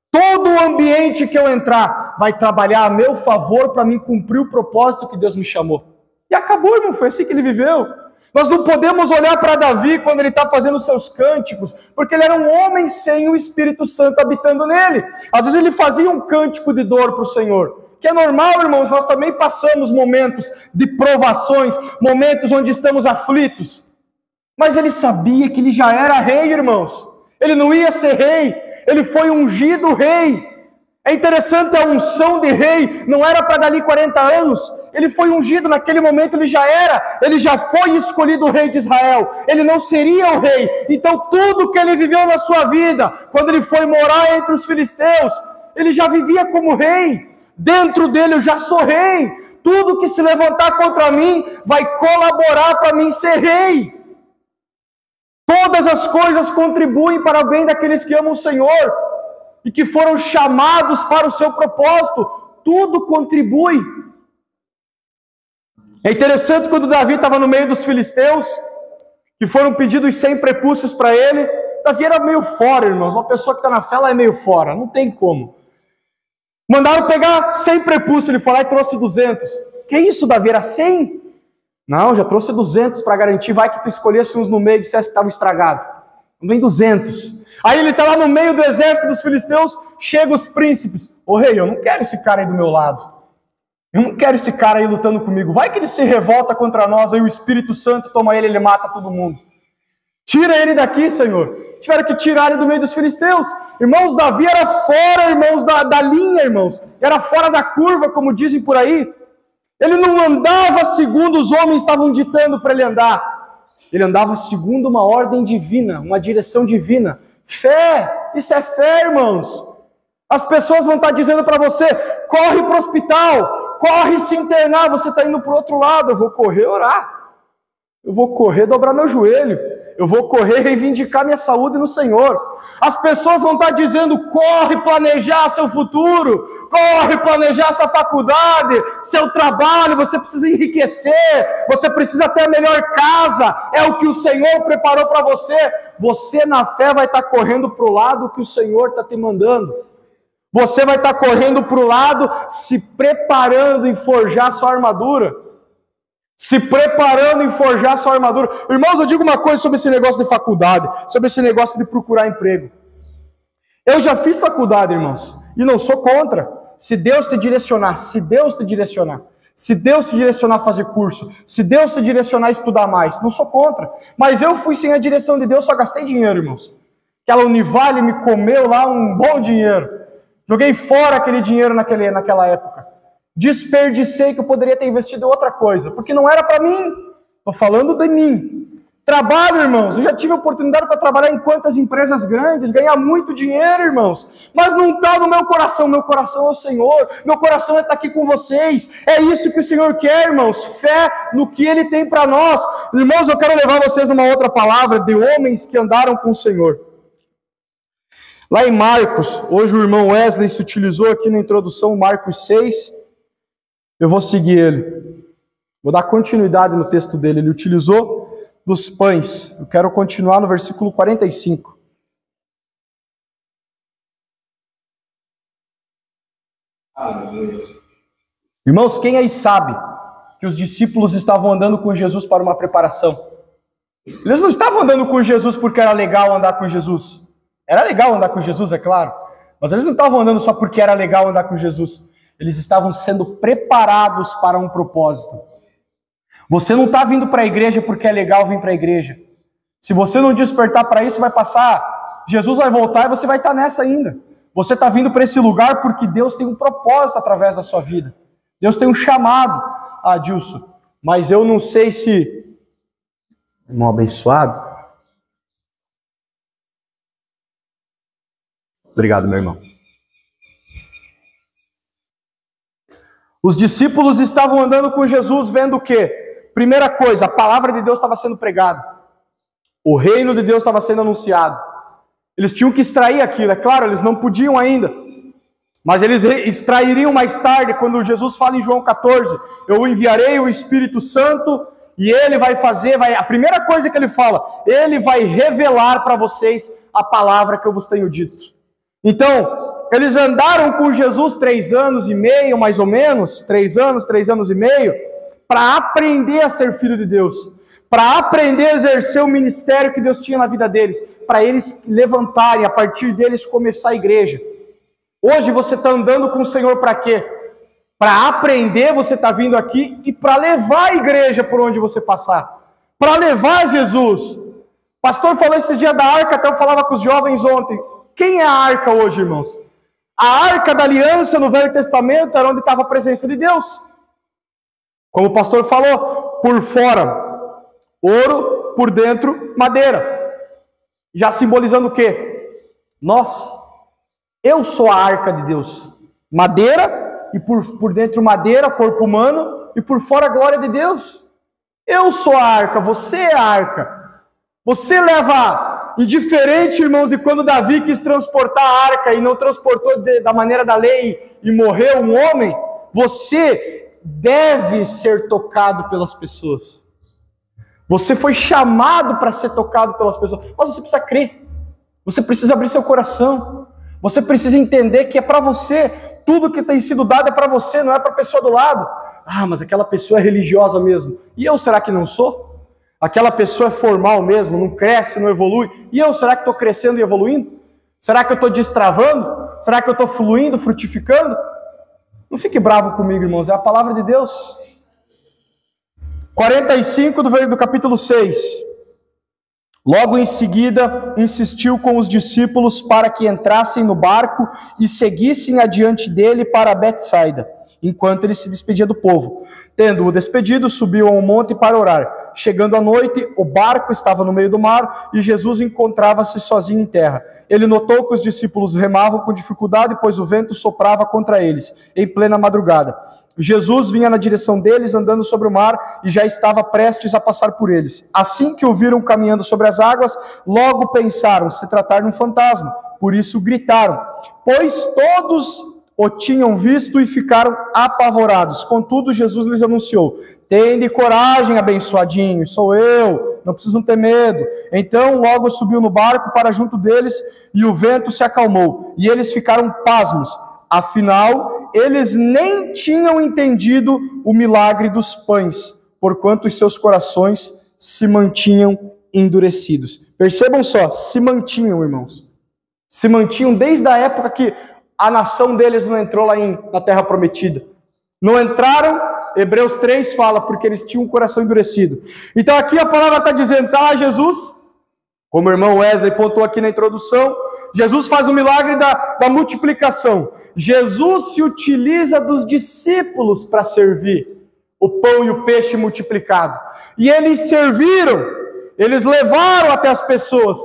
Todo o ambiente que eu entrar vai trabalhar a meu favor para mim cumprir o propósito que Deus me chamou. E acabou, irmão, foi assim que ele viveu. Nós não podemos olhar para Davi quando ele está fazendo seus cânticos, porque ele era um homem sem o Espírito Santo habitando nele. Às vezes ele fazia um cântico de dor para o Senhor, que é normal, irmãos, nós também passamos momentos de provações, momentos onde estamos aflitos. Mas ele sabia que ele já era rei, irmãos. Ele não ia ser rei, ele foi ungido rei. É interessante, a unção de rei não era para dali 40 anos. Ele foi ungido, naquele momento ele já era. Ele já foi escolhido rei de Israel. Ele não seria o rei. Então tudo que ele viveu na sua vida, quando ele foi morar entre os filisteus, ele já vivia como rei. Dentro dele eu já sou rei. Tudo que se levantar contra mim vai colaborar para mim ser rei. Todas as coisas contribuem para o bem daqueles que amam o Senhor e que foram chamados para o seu propósito. Tudo contribui. É interessante quando Davi estava no meio dos filisteus, que foram pedidos 100 prepúcios para ele. Davi era meio fora, irmãos. Uma pessoa que está na fé, ela é meio fora. Não tem como. Mandaram pegar 100 prepúcios. Ele foi lá e trouxe 200. Que isso, Davi? Era 100? Não, já trouxe 200 para garantir. Vai que tu escolhesse uns no meio e dissesse que estavam estragados. Não vem 200. Aí ele está lá no meio do exército dos filisteus. Chegam os príncipes. Ô rei, eu não quero esse cara aí do meu lado. Eu não quero esse cara aí lutando comigo. Vai que ele se revolta contra nós. Aí o Espírito Santo toma ele, ele mata todo mundo. Tira ele daqui, Senhor. Tiveram que tirar ele do meio dos filisteus. Irmãos, Davi era fora, irmãos, da linha, irmãos. Era fora da curva, como dizem por aí. Ele não andava segundo os homens estavam ditando para ele andar. Ele andava segundo uma ordem divina, uma direção divina. Fé, isso é fé, irmãos. As pessoas vão estar dizendo para você, corre para o hospital, corre se internar, você está indo para o outro lado. Eu vou correr orar. Eu vou correr dobrar meu joelho. Eu vou correr reivindicar minha saúde no Senhor. As pessoas vão estar dizendo, corre planejar seu futuro, corre planejar sua faculdade, seu trabalho, você precisa enriquecer, você precisa ter a melhor casa, é o que o Senhor preparou para você. Você na fé vai estar correndo para o lado que o Senhor está te mandando. Você vai estar correndo para o lado, se preparando em forjar sua armadura. Se preparando em forjar sua armadura. Irmãos, eu digo uma coisa sobre esse negócio de faculdade, sobre esse negócio de procurar emprego. Eu já fiz faculdade, irmãos, e não sou contra. Se Deus te direcionar, se Deus te direcionar, se Deus te direcionar a fazer curso, se Deus te direcionar a estudar mais, não sou contra. Mas eu fui sem a direção de Deus, só gastei dinheiro, irmãos. Aquela Univale me comeu lá um bom dinheiro. Joguei fora aquele dinheiro naquela época. Desperdicei que eu poderia ter investido em outra coisa, porque não era para mim. Estou falando de mim. Trabalho, irmãos. Eu já tive a oportunidade para trabalhar em quantas empresas grandes, ganhar muito dinheiro, irmãos. Mas não está no meu coração. Meu coração é o Senhor. Meu coração é estar aqui com vocês. É isso que o Senhor quer, irmãos. Fé no que Ele tem para nós. Irmãos, eu quero levar vocês numa outra palavra de homens que andaram com o Senhor. Lá em Marcos, hoje o irmão Wesley se utilizou aqui na introdução, Marcos 6. Eu vou seguir ele. Vou dar continuidade no texto dele. Ele utilizou dos pães. Eu quero continuar no versículo 45. Irmãos, quem aí sabe que os discípulos estavam andando com Jesus para uma preparação? Eles não estavam andando com Jesus porque era legal andar com Jesus. Era legal andar com Jesus, é claro. Mas eles não estavam andando só porque era legal andar com Jesus. Eles estavam sendo preparados para um propósito. Você não está vindo para a igreja porque é legal vir para a igreja. Se você não despertar para isso, vai passar. Jesus vai voltar e você vai estar nessa ainda. Você está vindo para esse lugar porque Deus tem um propósito através da sua vida. Deus tem um chamado. Ah, Dilson, mas eu não sei se... Irmão abençoado. Obrigado, meu irmão. Os discípulos estavam andando com Jesus, vendo o quê? Primeira coisa, a palavra de Deus estava sendo pregada. O reino de Deus estava sendo anunciado. Eles tinham que extrair aquilo, é claro, eles não podiam ainda. Mas eles extrairiam mais tarde, quando Jesus fala em João 14, eu enviarei o Espírito Santo e ele vai fazer, a primeira coisa que ele fala, ele vai revelar para vocês a palavra que eu vos tenho dito. Então, eles andaram com Jesus 3 anos e meio, mais ou menos, 3 anos e meio, para aprender a ser filho de Deus, para aprender a exercer o ministério que Deus tinha na vida deles, para eles levantarem, a partir deles começar a igreja. Hoje você está andando com o Senhor para quê? Para aprender, você está vindo aqui, e para levar a igreja por onde você passar, para levar Jesus. O pastor falou esse dia da arca, até eu falava com os jovens ontem. Quem é a arca hoje, irmãos? A arca da aliança no Velho Testamento era onde estava a presença de Deus. Como o pastor falou, por fora ouro, por dentro madeira. Já simbolizando o quê? Nós. Eu sou a arca de Deus. Madeira, e por dentro madeira, corpo humano, e por fora a glória de Deus. Eu sou a arca, você é a arca. Você leva, indiferente, irmãos, de quando Davi quis transportar a arca e não transportou da maneira da lei e morreu um homem, você deve ser tocado pelas pessoas. Você foi chamado para ser tocado pelas pessoas, mas você precisa crer. Você precisa abrir seu coração. Você precisa entender que é para você. Tudo que tem sido dado é para você, não é para a pessoa do lado. Ah, mas aquela pessoa é religiosa mesmo. E eu, será que não sou? Aquela pessoa é formal mesmo, não cresce, não evolui. E eu, será que estou crescendo e evoluindo? Será que eu estou destravando? Será que eu estou fluindo, frutificando? Não fique bravo comigo, irmãos, é a palavra de Deus. 45 do capítulo 6. Logo em seguida, insistiu com os discípulos para que entrassem no barco e seguissem adiante dele para Betsaida, enquanto ele se despedia do povo. Tendo-o despedido, subiu a um monte para orar. Chegando à noite, o barco estava no meio do mar e Jesus encontrava-se sozinho em terra. Ele notou que os discípulos remavam com dificuldade, pois o vento soprava contra eles, em plena madrugada. Jesus vinha na direção deles, andando sobre o mar, e já estava prestes a passar por eles. Assim que o viram caminhando sobre as águas, logo pensaram se tratar de um fantasma. Por isso gritaram, pois todos o tinham visto e ficaram apavorados. Contudo, Jesus lhes anunciou, tende coragem, abençoadinhos, sou eu, não precisam ter medo. Então logo subiu no barco para junto deles, e o vento se acalmou, e eles ficaram pasmos. Afinal, eles nem tinham entendido o milagre dos pães, porquanto os seus corações se mantinham endurecidos. Percebam só, se mantinham, irmãos. Se mantinham desde a época que a nação deles não entrou lá na terra prometida. Não entraram, Hebreus 3 fala, porque eles tinham um coração endurecido. Então aqui a palavra está dizendo, Jesus, como o irmão Wesley pontuou aqui na introdução, Jesus faz o milagre da multiplicação. Jesus se utiliza dos discípulos para servir o pão e o peixe multiplicado. E eles serviram, eles levaram até as pessoas.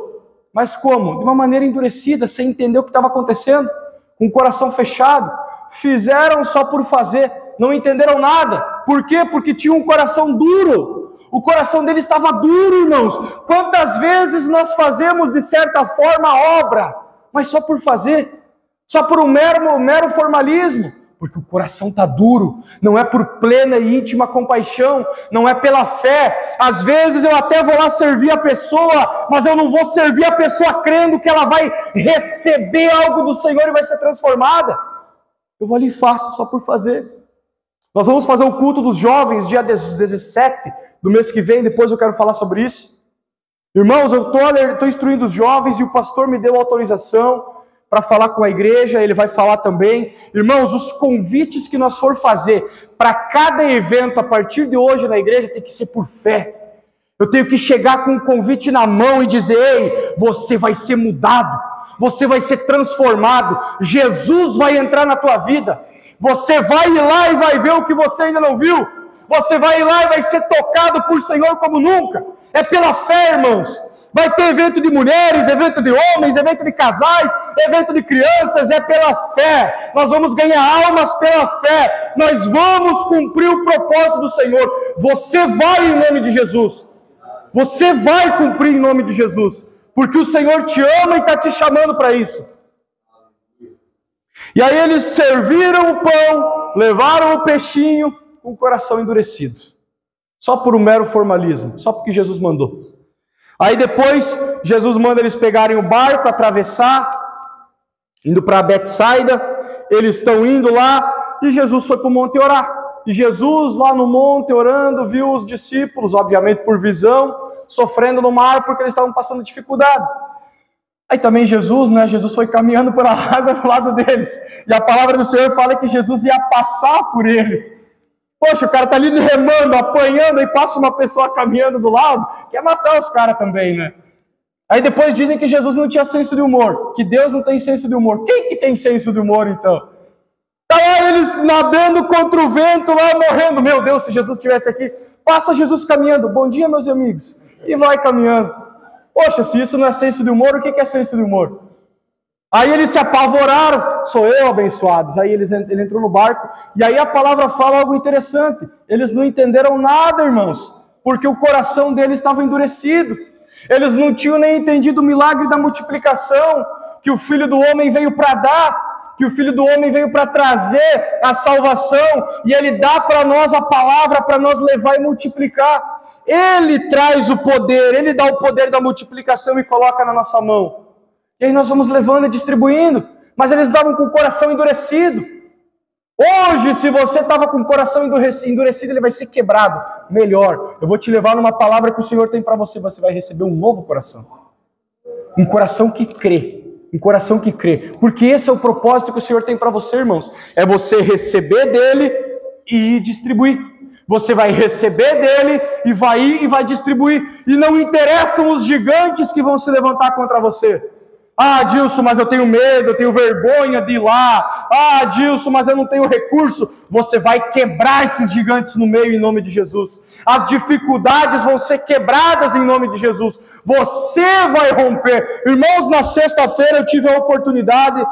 Mas como? De uma maneira endurecida, sem entender o que estava acontecendo. Com o coração fechado, fizeram só por fazer, não entenderam nada. Por quê? Porque tinham um coração duro. O coração deles estava duro, irmãos. Quantas vezes nós fazemos, de certa forma, a obra, mas só por fazer, só por um mero formalismo, porque o coração está duro, não é por plena e íntima compaixão, não é pela fé. Às vezes eu até vou lá servir a pessoa, mas eu não vou servir a pessoa crendo que ela vai receber algo do Senhor e vai ser transformada. Eu vou ali e faço só por fazer. Nós vamos fazer o culto dos jovens dia 17 do mês que vem, depois eu quero falar sobre isso. Irmãos, eu estou instruindo os jovens e o pastor me deu autorização para falar com a igreja, ele vai falar também. Irmãos, os convites que nós for fazer para cada evento a partir de hoje na igreja tem que ser por fé. Eu tenho que chegar com um convite na mão e dizer, ei, você vai ser mudado, você vai ser transformado, Jesus vai entrar na tua vida, você vai ir lá e vai ver o que você ainda não viu, você vai ir lá e vai ser tocado por Senhor como nunca. É pela fé, irmãos. Vai ter evento de mulheres, evento de homens, evento de casais, evento de crianças, é pela fé. Nós vamos ganhar almas pela fé. Nós vamos cumprir o propósito do Senhor. Você vai em nome de Jesus. Você vai cumprir em nome de Jesus. Porque o Senhor te ama e está te chamando para isso. E aí eles serviram o pão, levaram o peixinho com o coração endurecido. Só por um mero formalismo, só porque Jesus mandou. Aí depois, Jesus manda eles pegarem o barco, atravessar, indo para Betsaida. Eles estão indo lá e Jesus foi para o monte orar. E Jesus lá no monte orando, viu os discípulos, obviamente por visão, sofrendo no mar porque eles estavam passando dificuldade. Aí também Jesus, Jesus foi caminhando pela água do lado deles. E a palavra do Senhor fala que Jesus ia passar por eles. Poxa, o cara tá ali remando, apanhando, e passa uma pessoa caminhando do lado, quer matar os caras também, né? Aí depois dizem que Jesus não tinha senso de humor, que Deus não tem senso de humor. Quem que tem senso de humor, então? Tá lá eles nadando contra o vento, lá morrendo. Meu Deus, se Jesus estivesse aqui, passa Jesus caminhando. Bom dia, meus amigos. E vai caminhando. Poxa, se isso não é senso de humor, o que é senso de humor? Aí eles se apavoraram, sou eu, abençoados. Aí ele entrou no barco, e aí a palavra fala algo interessante. Eles não entenderam nada, irmãos, porque o coração deles estava endurecido. Eles não tinham nem entendido o milagre da multiplicação, que o Filho do Homem veio para dar, que o Filho do Homem veio para trazer a salvação, e Ele dá para nós a palavra para nós levar e multiplicar. Ele traz o poder, Ele dá o poder da multiplicação e coloca na nossa mão. E aí nós vamos levando e distribuindo. Mas eles estavam com o coração endurecido. Hoje, se você estava com o coração endurecido, ele vai ser quebrado. Melhor, eu vou te levar numa palavra que o Senhor tem para você. Você vai receber um novo coração. Um coração que crê. Um coração que crê. Porque esse é o propósito que o Senhor tem para você, irmãos. É você receber dele e distribuir. Você vai receber dele e vai ir e vai distribuir. E não interessam os gigantes que vão se levantar contra você. Ah, Dilson, mas eu tenho medo, eu tenho vergonha de ir lá. Ah, Dilson, mas eu não tenho recurso. Você vai quebrar esses gigantes no meio em nome de Jesus. As dificuldades vão ser quebradas em nome de Jesus. Você vai romper. Irmãos, na sexta-feira eu tive a oportunidade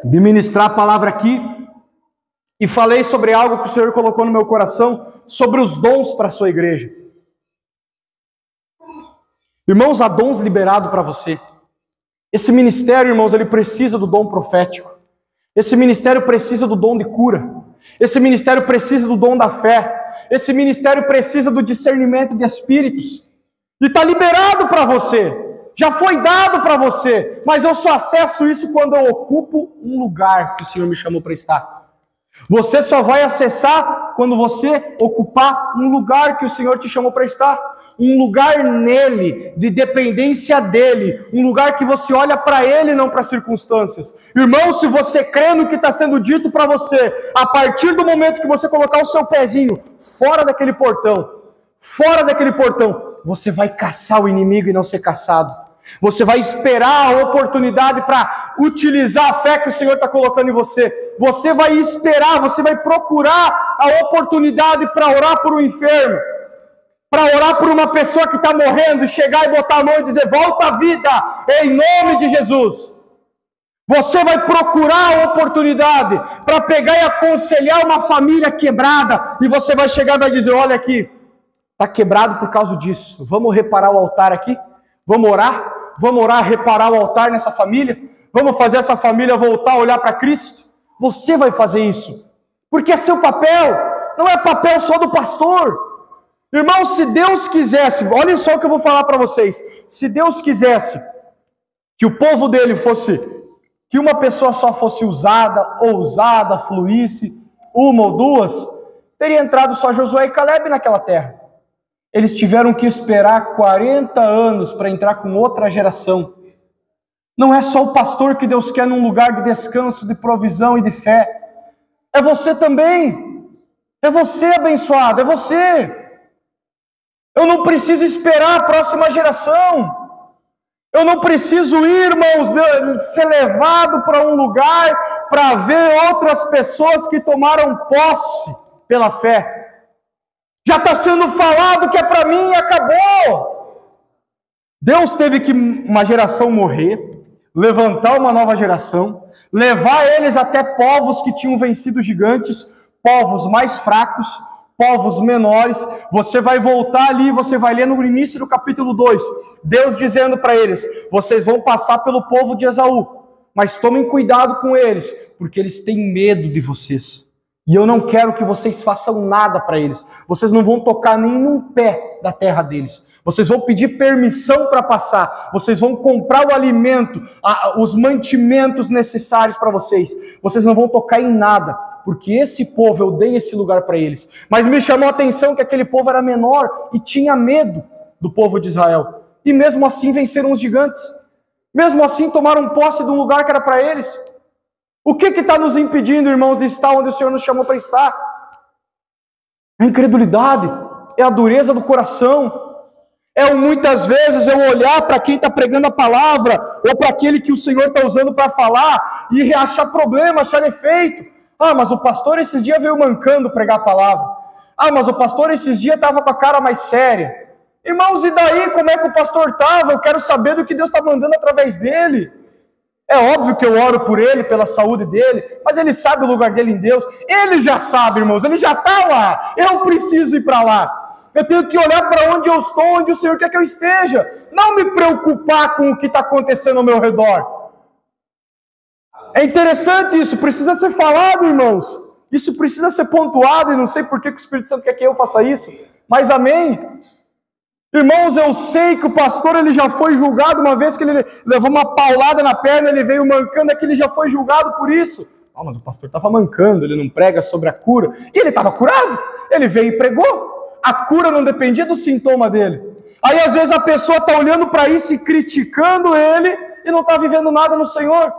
de ministrar a palavra aqui. E falei sobre algo que o Senhor colocou no meu coração, sobre os dons para a sua igreja. Irmãos, há dons liberados para você. Esse ministério, irmãos, ele precisa do dom profético. Esse ministério precisa do dom de cura. Esse ministério precisa do dom da fé. Esse ministério precisa do discernimento de espíritos. E está liberado para você. Já foi dado para você. Mas eu só acesso isso quando eu ocupo um lugar que o Senhor me chamou para estar. Você só vai acessar quando você ocupar um lugar que o Senhor te chamou para estar. Um lugar nele, de dependência dele. Um lugar que você olha para ele, não para as circunstâncias. Irmão, se você crê no que está sendo dito para você, a partir do momento que você colocar o seu pezinho fora daquele portão, você vai caçar o inimigo e não ser caçado. Você vai esperar a oportunidade para utilizar a fé que o Senhor está colocando em você. Você vai esperar, você vai procurar a oportunidade para orar por um enfermo, para orar por uma pessoa que está morrendo, e chegar e botar a mão e dizer, volta à vida, em nome de Jesus. Você vai procurar a oportunidade para pegar e aconselhar uma família quebrada, e você vai chegar e vai dizer, olha aqui, está quebrado por causa disso, vamos reparar o altar aqui? Vamos orar, reparar o altar nessa família? Vamos fazer essa família voltar a olhar para Cristo? Você vai fazer isso, porque é seu papel, não é papel só do pastor. Irmão, se Deus quisesse, olhem só o que eu vou falar para vocês, se Deus quisesse que o povo dele fosse, que uma pessoa só fosse usada, ousada, fluísse, uma ou duas, teria entrado só Josué e Caleb naquela terra. Eles tiveram que esperar 40 anos para entrar com outra geração. Não é só o pastor que Deus quer num lugar de descanso, de provisão e de fé. É você também. É você, abençoado, é você. Eu não preciso esperar a próxima geração. Eu não preciso ir, irmãos, ser levado para um lugar para ver outras pessoas que tomaram posse pela fé. Já está sendo falado que é para mim e acabou. Deus teve que uma geração morrer, levantar uma nova geração, levar eles até povos que tinham vencido gigantes, povos mais fracos, povos menores. Você vai voltar ali, você vai ler no início do capítulo 2, Deus dizendo para eles: vocês vão passar pelo povo de Esaú, mas tomem cuidado com eles, porque eles têm medo de vocês. E eu não quero que vocês façam nada para eles. Vocês não vão tocar nem num pé da terra deles. Vocês vão pedir permissão para passar. Vocês vão comprar o alimento, os mantimentos necessários para vocês. Vocês não vão tocar em nada, porque esse povo, eu dei esse lugar para eles. Mas me chamou a atenção que aquele povo era menor e tinha medo do povo de Israel. E mesmo assim venceram os gigantes. Mesmo assim tomaram posse de um lugar que era para eles. O que está nos impedindo, irmãos, de estar onde o Senhor nos chamou para estar? É a incredulidade, é a dureza do coração. Muitas vezes eu olhar para quem está pregando a palavra, ou para aquele que o Senhor está usando para falar, e achar problema, achar defeito. Mas o pastor esses dias veio mancando pregar a palavra. Mas o pastor esses dias estava com a cara mais séria. Irmãos, e daí como é que o pastor estava? Eu quero saber do que Deus está mandando através dele. É óbvio que eu oro por ele, pela saúde dele, mas ele sabe o lugar dele em Deus. Ele já sabe, irmãos, ele já está lá. Eu preciso ir para lá. Eu tenho que olhar para onde eu estou, onde o Senhor quer que eu esteja. Não me preocupar com o que está acontecendo ao meu redor. É interessante isso, precisa ser falado, irmãos. Isso precisa ser pontuado, e não sei por que o Espírito Santo quer que eu faça isso, mas amém. Irmãos, eu sei que o pastor ele já foi julgado uma vez que ele levou uma paulada na perna, ele veio mancando, é que ele já foi julgado por isso. Mas o pastor estava mancando, ele não prega sobre a cura. E ele estava curado, ele veio e pregou. A cura não dependia do sintoma dele. Aí às vezes a pessoa está olhando para isso e criticando ele e não está vivendo nada no Senhor.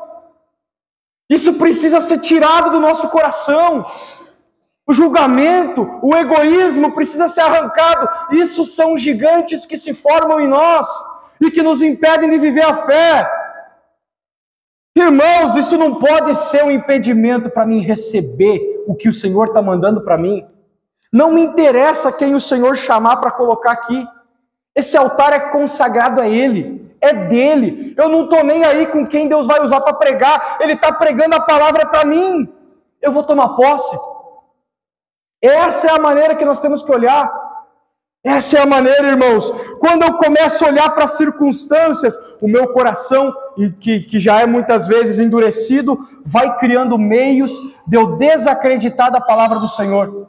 Isso precisa ser tirado do nosso coração. O julgamento, o egoísmo precisa ser arrancado. Isso são gigantes que se formam em nós e que nos impedem de viver a fé. Irmãos, isso não pode ser um impedimento para mim receber o que o Senhor está mandando para mim. Não me interessa quem o Senhor chamar para colocar aqui. Esse altar é consagrado a Ele, é dele. Eu não estou nem aí com quem Deus vai usar para pregar. Ele está pregando a palavra para mim. Eu vou tomar posse. Essa é a maneira que nós temos que olhar. Essa é a maneira, irmãos. Quando eu começo a olhar para as circunstâncias, o meu coração, que já é muitas vezes endurecido, vai criando meios de eu desacreditar da palavra do Senhor.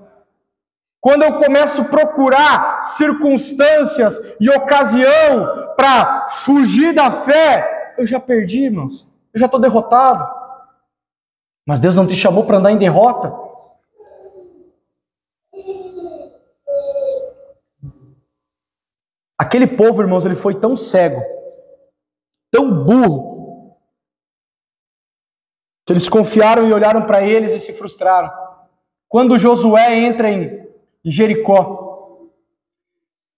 Quando eu começo a procurar circunstâncias e ocasião para fugir da fé, eu já perdi, irmãos. Eu já estou derrotado. Mas Deus não te chamou para andar em derrota. Aquele povo, irmãos, ele foi tão cego, tão burro, que eles confiaram e olharam para eles e se frustraram. Quando Josué entra em Jericó,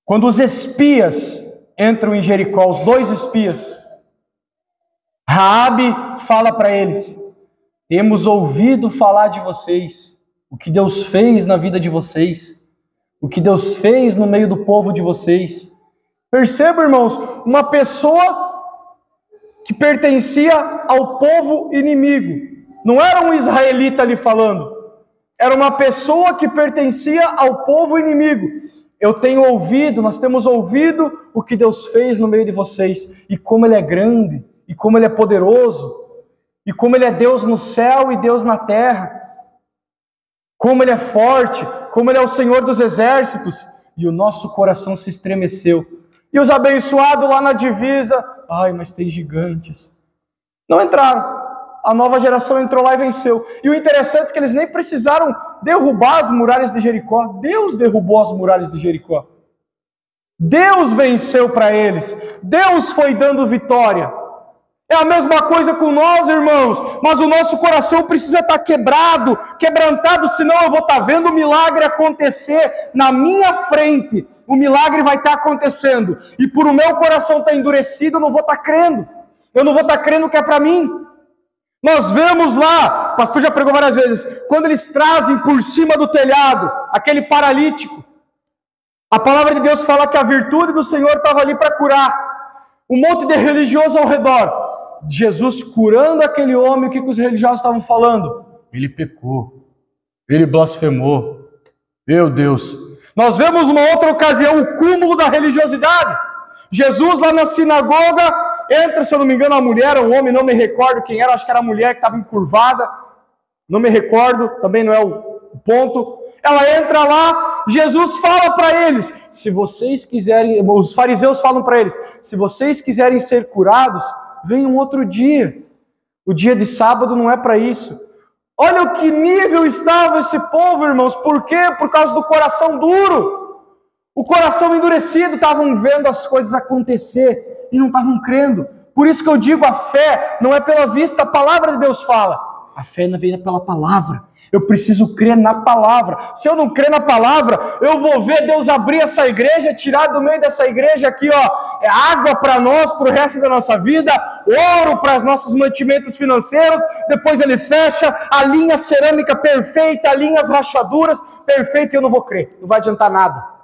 quando os espias entram em Jericó, os 2 espias, Raabe fala para eles: temos ouvido falar de vocês, o que Deus fez na vida de vocês, o que Deus fez no meio do povo de vocês. Perceba, irmãos, uma pessoa que pertencia ao povo inimigo. Não era um israelita ali falando. Era uma pessoa que pertencia ao povo inimigo. Eu tenho ouvido, nós temos ouvido o que Deus fez no meio de vocês. E como Ele é grande, e como Ele é poderoso, e como Ele é Deus no céu e Deus na terra. Como Ele é forte, como Ele é o Senhor dos exércitos. E o nosso coração se estremeceu. E os abençoados lá na divisa, mas tem gigantes. Não entraram. A nova geração entrou lá e venceu. E o interessante é que eles nem precisaram derrubar as muralhas de Jericó. Deus derrubou as muralhas de Jericó. Deus venceu para eles. Deus foi dando vitória. É a mesma coisa com nós, irmãos. Mas o nosso coração precisa estar quebrado, quebrantado, senão eu vou estar vendo o milagre acontecer na minha frente. O milagre vai estar acontecendo. E por o meu coração estar endurecido, eu não vou estar crendo. Eu não vou estar crendo que é para mim. Nós vemos lá, o pastor já pregou várias vezes, quando eles trazem por cima do telhado aquele paralítico. A palavra de Deus fala que a virtude do Senhor estava ali para curar. um monte de religioso ao redor. Jesus curando aquele homem, o que os religiosos estavam falando? Ele pecou, ele blasfemou. Meu Deus! Nós vemos numa outra ocasião o cúmulo da religiosidade. Jesus lá na sinagoga, entra, se eu não me engano, a mulher, um homem, não me recordo quem era, acho que era a mulher que estava encurvada, não me recordo, também não é o ponto. Ela entra lá, Jesus fala para eles, se vocês quiserem, os fariseus falam para eles, se vocês quiserem ser curados, venham um outro dia. O dia de sábado não é para isso. Olha o que nível estava esse povo, irmãos. Por quê? Por causa do coração duro. O coração endurecido, estavam vendo as coisas acontecer e não estavam crendo. Por isso que eu digo, a fé não é pela vista, a palavra de Deus fala. A fé não vem pela palavra. Eu preciso crer na palavra. Se eu não crer na palavra, eu vou ver Deus abrir essa igreja, tirar do meio dessa igreja aqui, ó, é água para nós, para o resto da nossa vida, ouro para os nossos mantimentos financeiros, depois ele fecha, a linha cerâmica perfeita, alinha as rachaduras, perfeita, e eu não vou crer, não vai adiantar nada.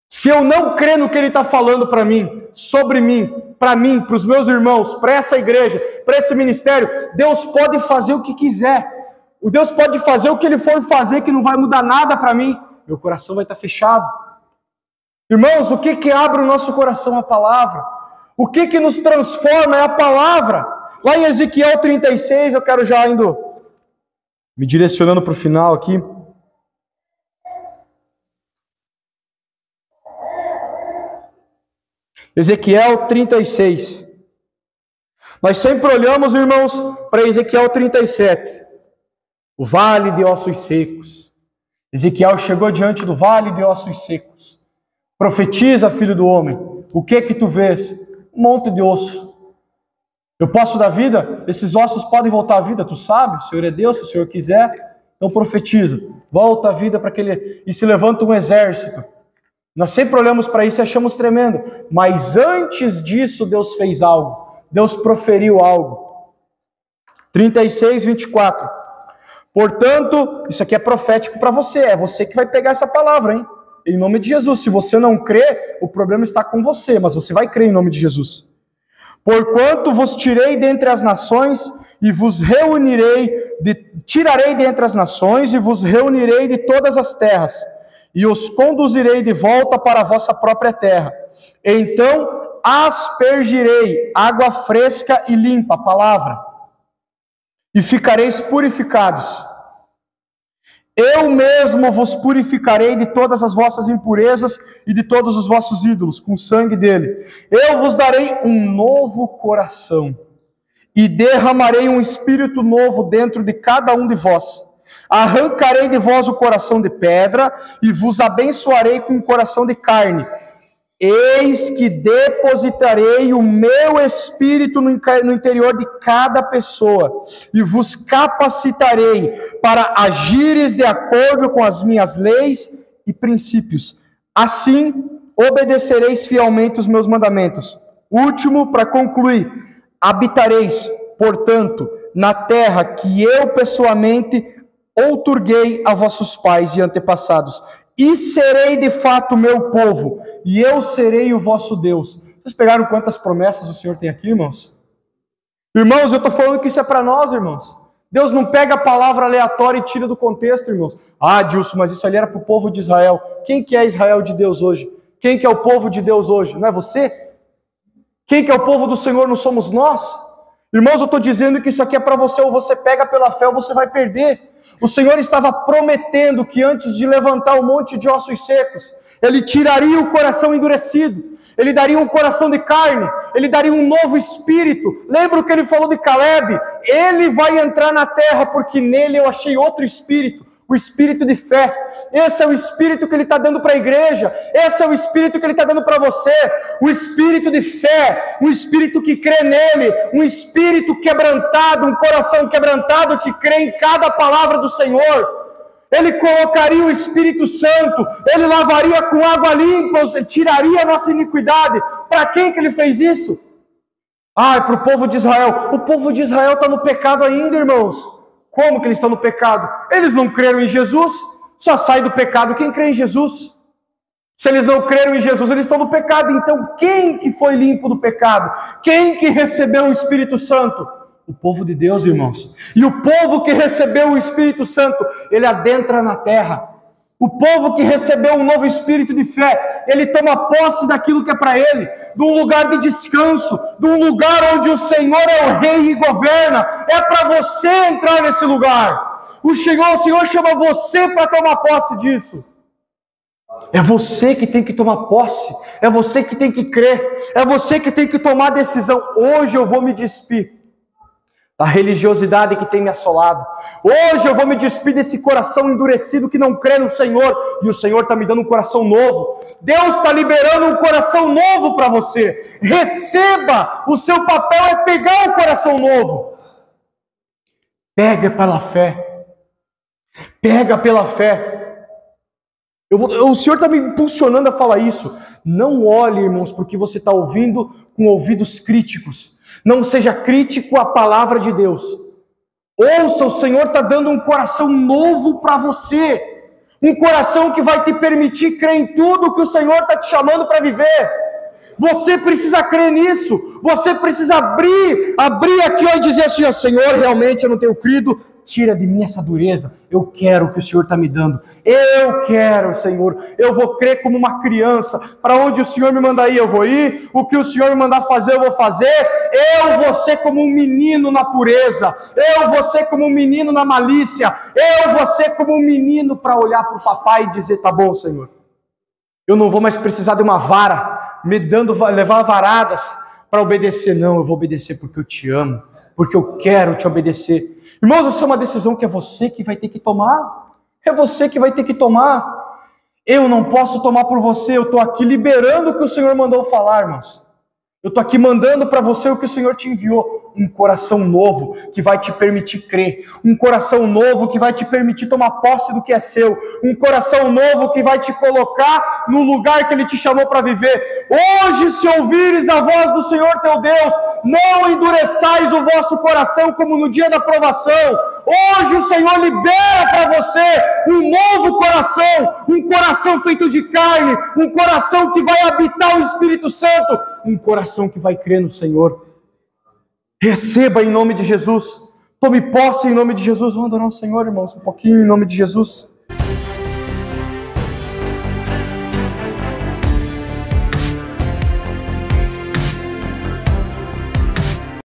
Se eu não crer no que ele está falando para mim, sobre mim, para os meus irmãos, para essa igreja, para esse ministério, Deus pode fazer o que quiser. O Deus pode fazer o que ele for fazer, que não vai mudar nada para mim. Meu coração vai estar fechado. Irmãos, o que abre o nosso coração? A palavra. O que nos transforma é a palavra. Lá em Ezequiel 36, eu quero já indo me direcionando para o final aqui. Ezequiel 36. Nós sempre olhamos, irmãos, para Ezequiel 37. O vale de ossos secos. Ezequiel chegou diante do vale de ossos secos. Profetiza, filho do homem. O que tu vês? Um monte de osso. Eu posso dar vida? Esses ossos podem voltar à vida, tu sabe? O Senhor é Deus, se o Senhor quiser. Então profetiza. Volta à vida para aquele... E se levanta um exército. Nós sempre olhamos para isso e achamos tremendo. Mas antes disso, Deus fez algo. Deus proferiu algo. 36, 24. Portanto, isso aqui é profético para você. É você que vai pegar essa palavra, hein? Em nome de Jesus. Se você não crê, o problema está com você. Mas você vai crer em nome de Jesus. Porquanto vos tirei dentre as nações e vos reunirei, tirarei dentre as nações e vos reunirei de todas as terras. E os conduzirei de volta para a vossa própria terra. Então aspergirei água fresca e limpa, a palavra, e ficareis purificados. Eu mesmo vos purificarei de todas as vossas impurezas e de todos os vossos ídolos, com o sangue dele. Eu vos darei um novo coração, e derramarei um espírito novo dentro de cada um de vós. Arrancarei de vós o coração de pedra e vos abençoarei com um coração de carne. Eis que depositarei o meu espírito no interior de cada pessoa e vos capacitarei para agires de acordo com as minhas leis e princípios. Assim, obedecereis fielmente os meus mandamentos. Último, para concluir, habitareis, portanto, na terra que eu pessoalmente outorguei a vossos pais e antepassados, e serei de fato meu povo, e eu serei o vosso Deus. Vocês pegaram quantas promessas o Senhor tem aqui, irmãos? Irmãos, eu estou falando que isso é para nós, irmãos. Deus não pega a palavra aleatória e tira do contexto, irmãos. Ah, Dilson, mas isso ali era para o povo de Israel. Quem que é Israel de Deus hoje? Quem que é o povo de Deus hoje? Não é você? Quem que é o povo do Senhor? Não somos nós? Irmãos, eu estou dizendo que isso aqui é para você, ou você pega pela fé ou você vai perder. O Senhor estava prometendo que antes de levantar um monte de ossos secos, Ele tiraria o coração endurecido, Ele daria um coração de carne, Ele daria um novo espírito. Lembra o que Ele falou de Caleb? Ele vai entrar na terra porque nele eu achei outro espírito. O espírito de fé. Esse é o espírito que Ele está dando para a igreja. Esse é o espírito que Ele está dando para você. O espírito de fé. Um espírito que crê nele. Um espírito quebrantado. Um coração quebrantado que crê em cada palavra do Senhor. Ele colocaria o Espírito Santo. Ele lavaria com água limpa. Tiraria a nossa iniquidade. Para quem que Ele fez isso? Ah, é para o povo de Israel. O povo de Israel está no pecado ainda, irmãos. Como que eles estão no pecado? Eles não creram em Jesus, só sai do pecado quem crê em Jesus. Se eles não creram em Jesus, eles estão no pecado. Então, quem que foi limpo do pecado? Quem que recebeu o Espírito Santo? O povo de Deus, irmãos. E o povo que recebeu o Espírito Santo, ele adentra na terra. O povo que recebeu um novo espírito de fé, ele toma posse daquilo que é para ele, de um lugar de descanso, de um lugar onde o Senhor é o rei e governa. É para você entrar nesse lugar. O Senhor chama você para tomar posse disso. É você que tem que tomar posse, é você que tem que crer, é você que tem que tomar decisão. Hoje eu vou me despir da religiosidade que tem me assolado. Hoje eu vou me despir desse coração endurecido que não crê no Senhor, e o Senhor está me dando um coração novo. Deus está liberando um coração novo para você. Receba, o seu papel é pegar um coração novo. Pega pela fé. Pega pela fé. O Senhor está me impulsionando a falar isso. Não olhe, irmãos, porque você está ouvindo com ouvidos críticos. Não seja crítico à palavra de Deus. Ouça, o Senhor está dando um coração novo para você. Um coração que vai te permitir crer em tudo que o Senhor está te chamando para viver. Você precisa crer nisso. Você precisa abrir aqui e dizer assim: Senhor, realmente eu não tenho crido. Tira de mim essa dureza. Eu quero o que o Senhor está me dando. Eu quero, Senhor. Eu vou crer como uma criança. Para onde o Senhor me mandar ir, eu vou ir. O que o Senhor me mandar fazer, eu vou fazer. Eu vou ser como um menino na pureza. Eu vou ser como um menino na malícia. Eu vou ser como um menino para olhar para o papai e dizer: tá bom, Senhor. Eu não vou mais precisar de uma vara, levar varadas para obedecer. Não, eu vou obedecer porque eu te amo. Porque eu quero te obedecer. Irmãos, essa é uma decisão que é você que vai ter que tomar. É você que vai ter que tomar. Eu não posso tomar por você. Eu estou aqui liberando o que o Senhor mandou falar, irmãos. Eu estou aqui mandando para você o que o Senhor te enviou. Um coração novo que vai te permitir crer. Um coração novo que vai te permitir tomar posse do que é seu. Um coração novo que vai te colocar no lugar que Ele te chamou para viver. Hoje, se ouvires a voz do Senhor teu Deus, não endureçais o vosso coração como no dia da provação. Hoje o Senhor libera para você um novo coração. Um coração feito de carne. Um coração que vai habitar o Espírito Santo. Um coração que vai crer no Senhor. Receba em nome de Jesus. Tome posse em nome de Jesus. Vamos adorar o Senhor, irmãos, um pouquinho em nome de Jesus.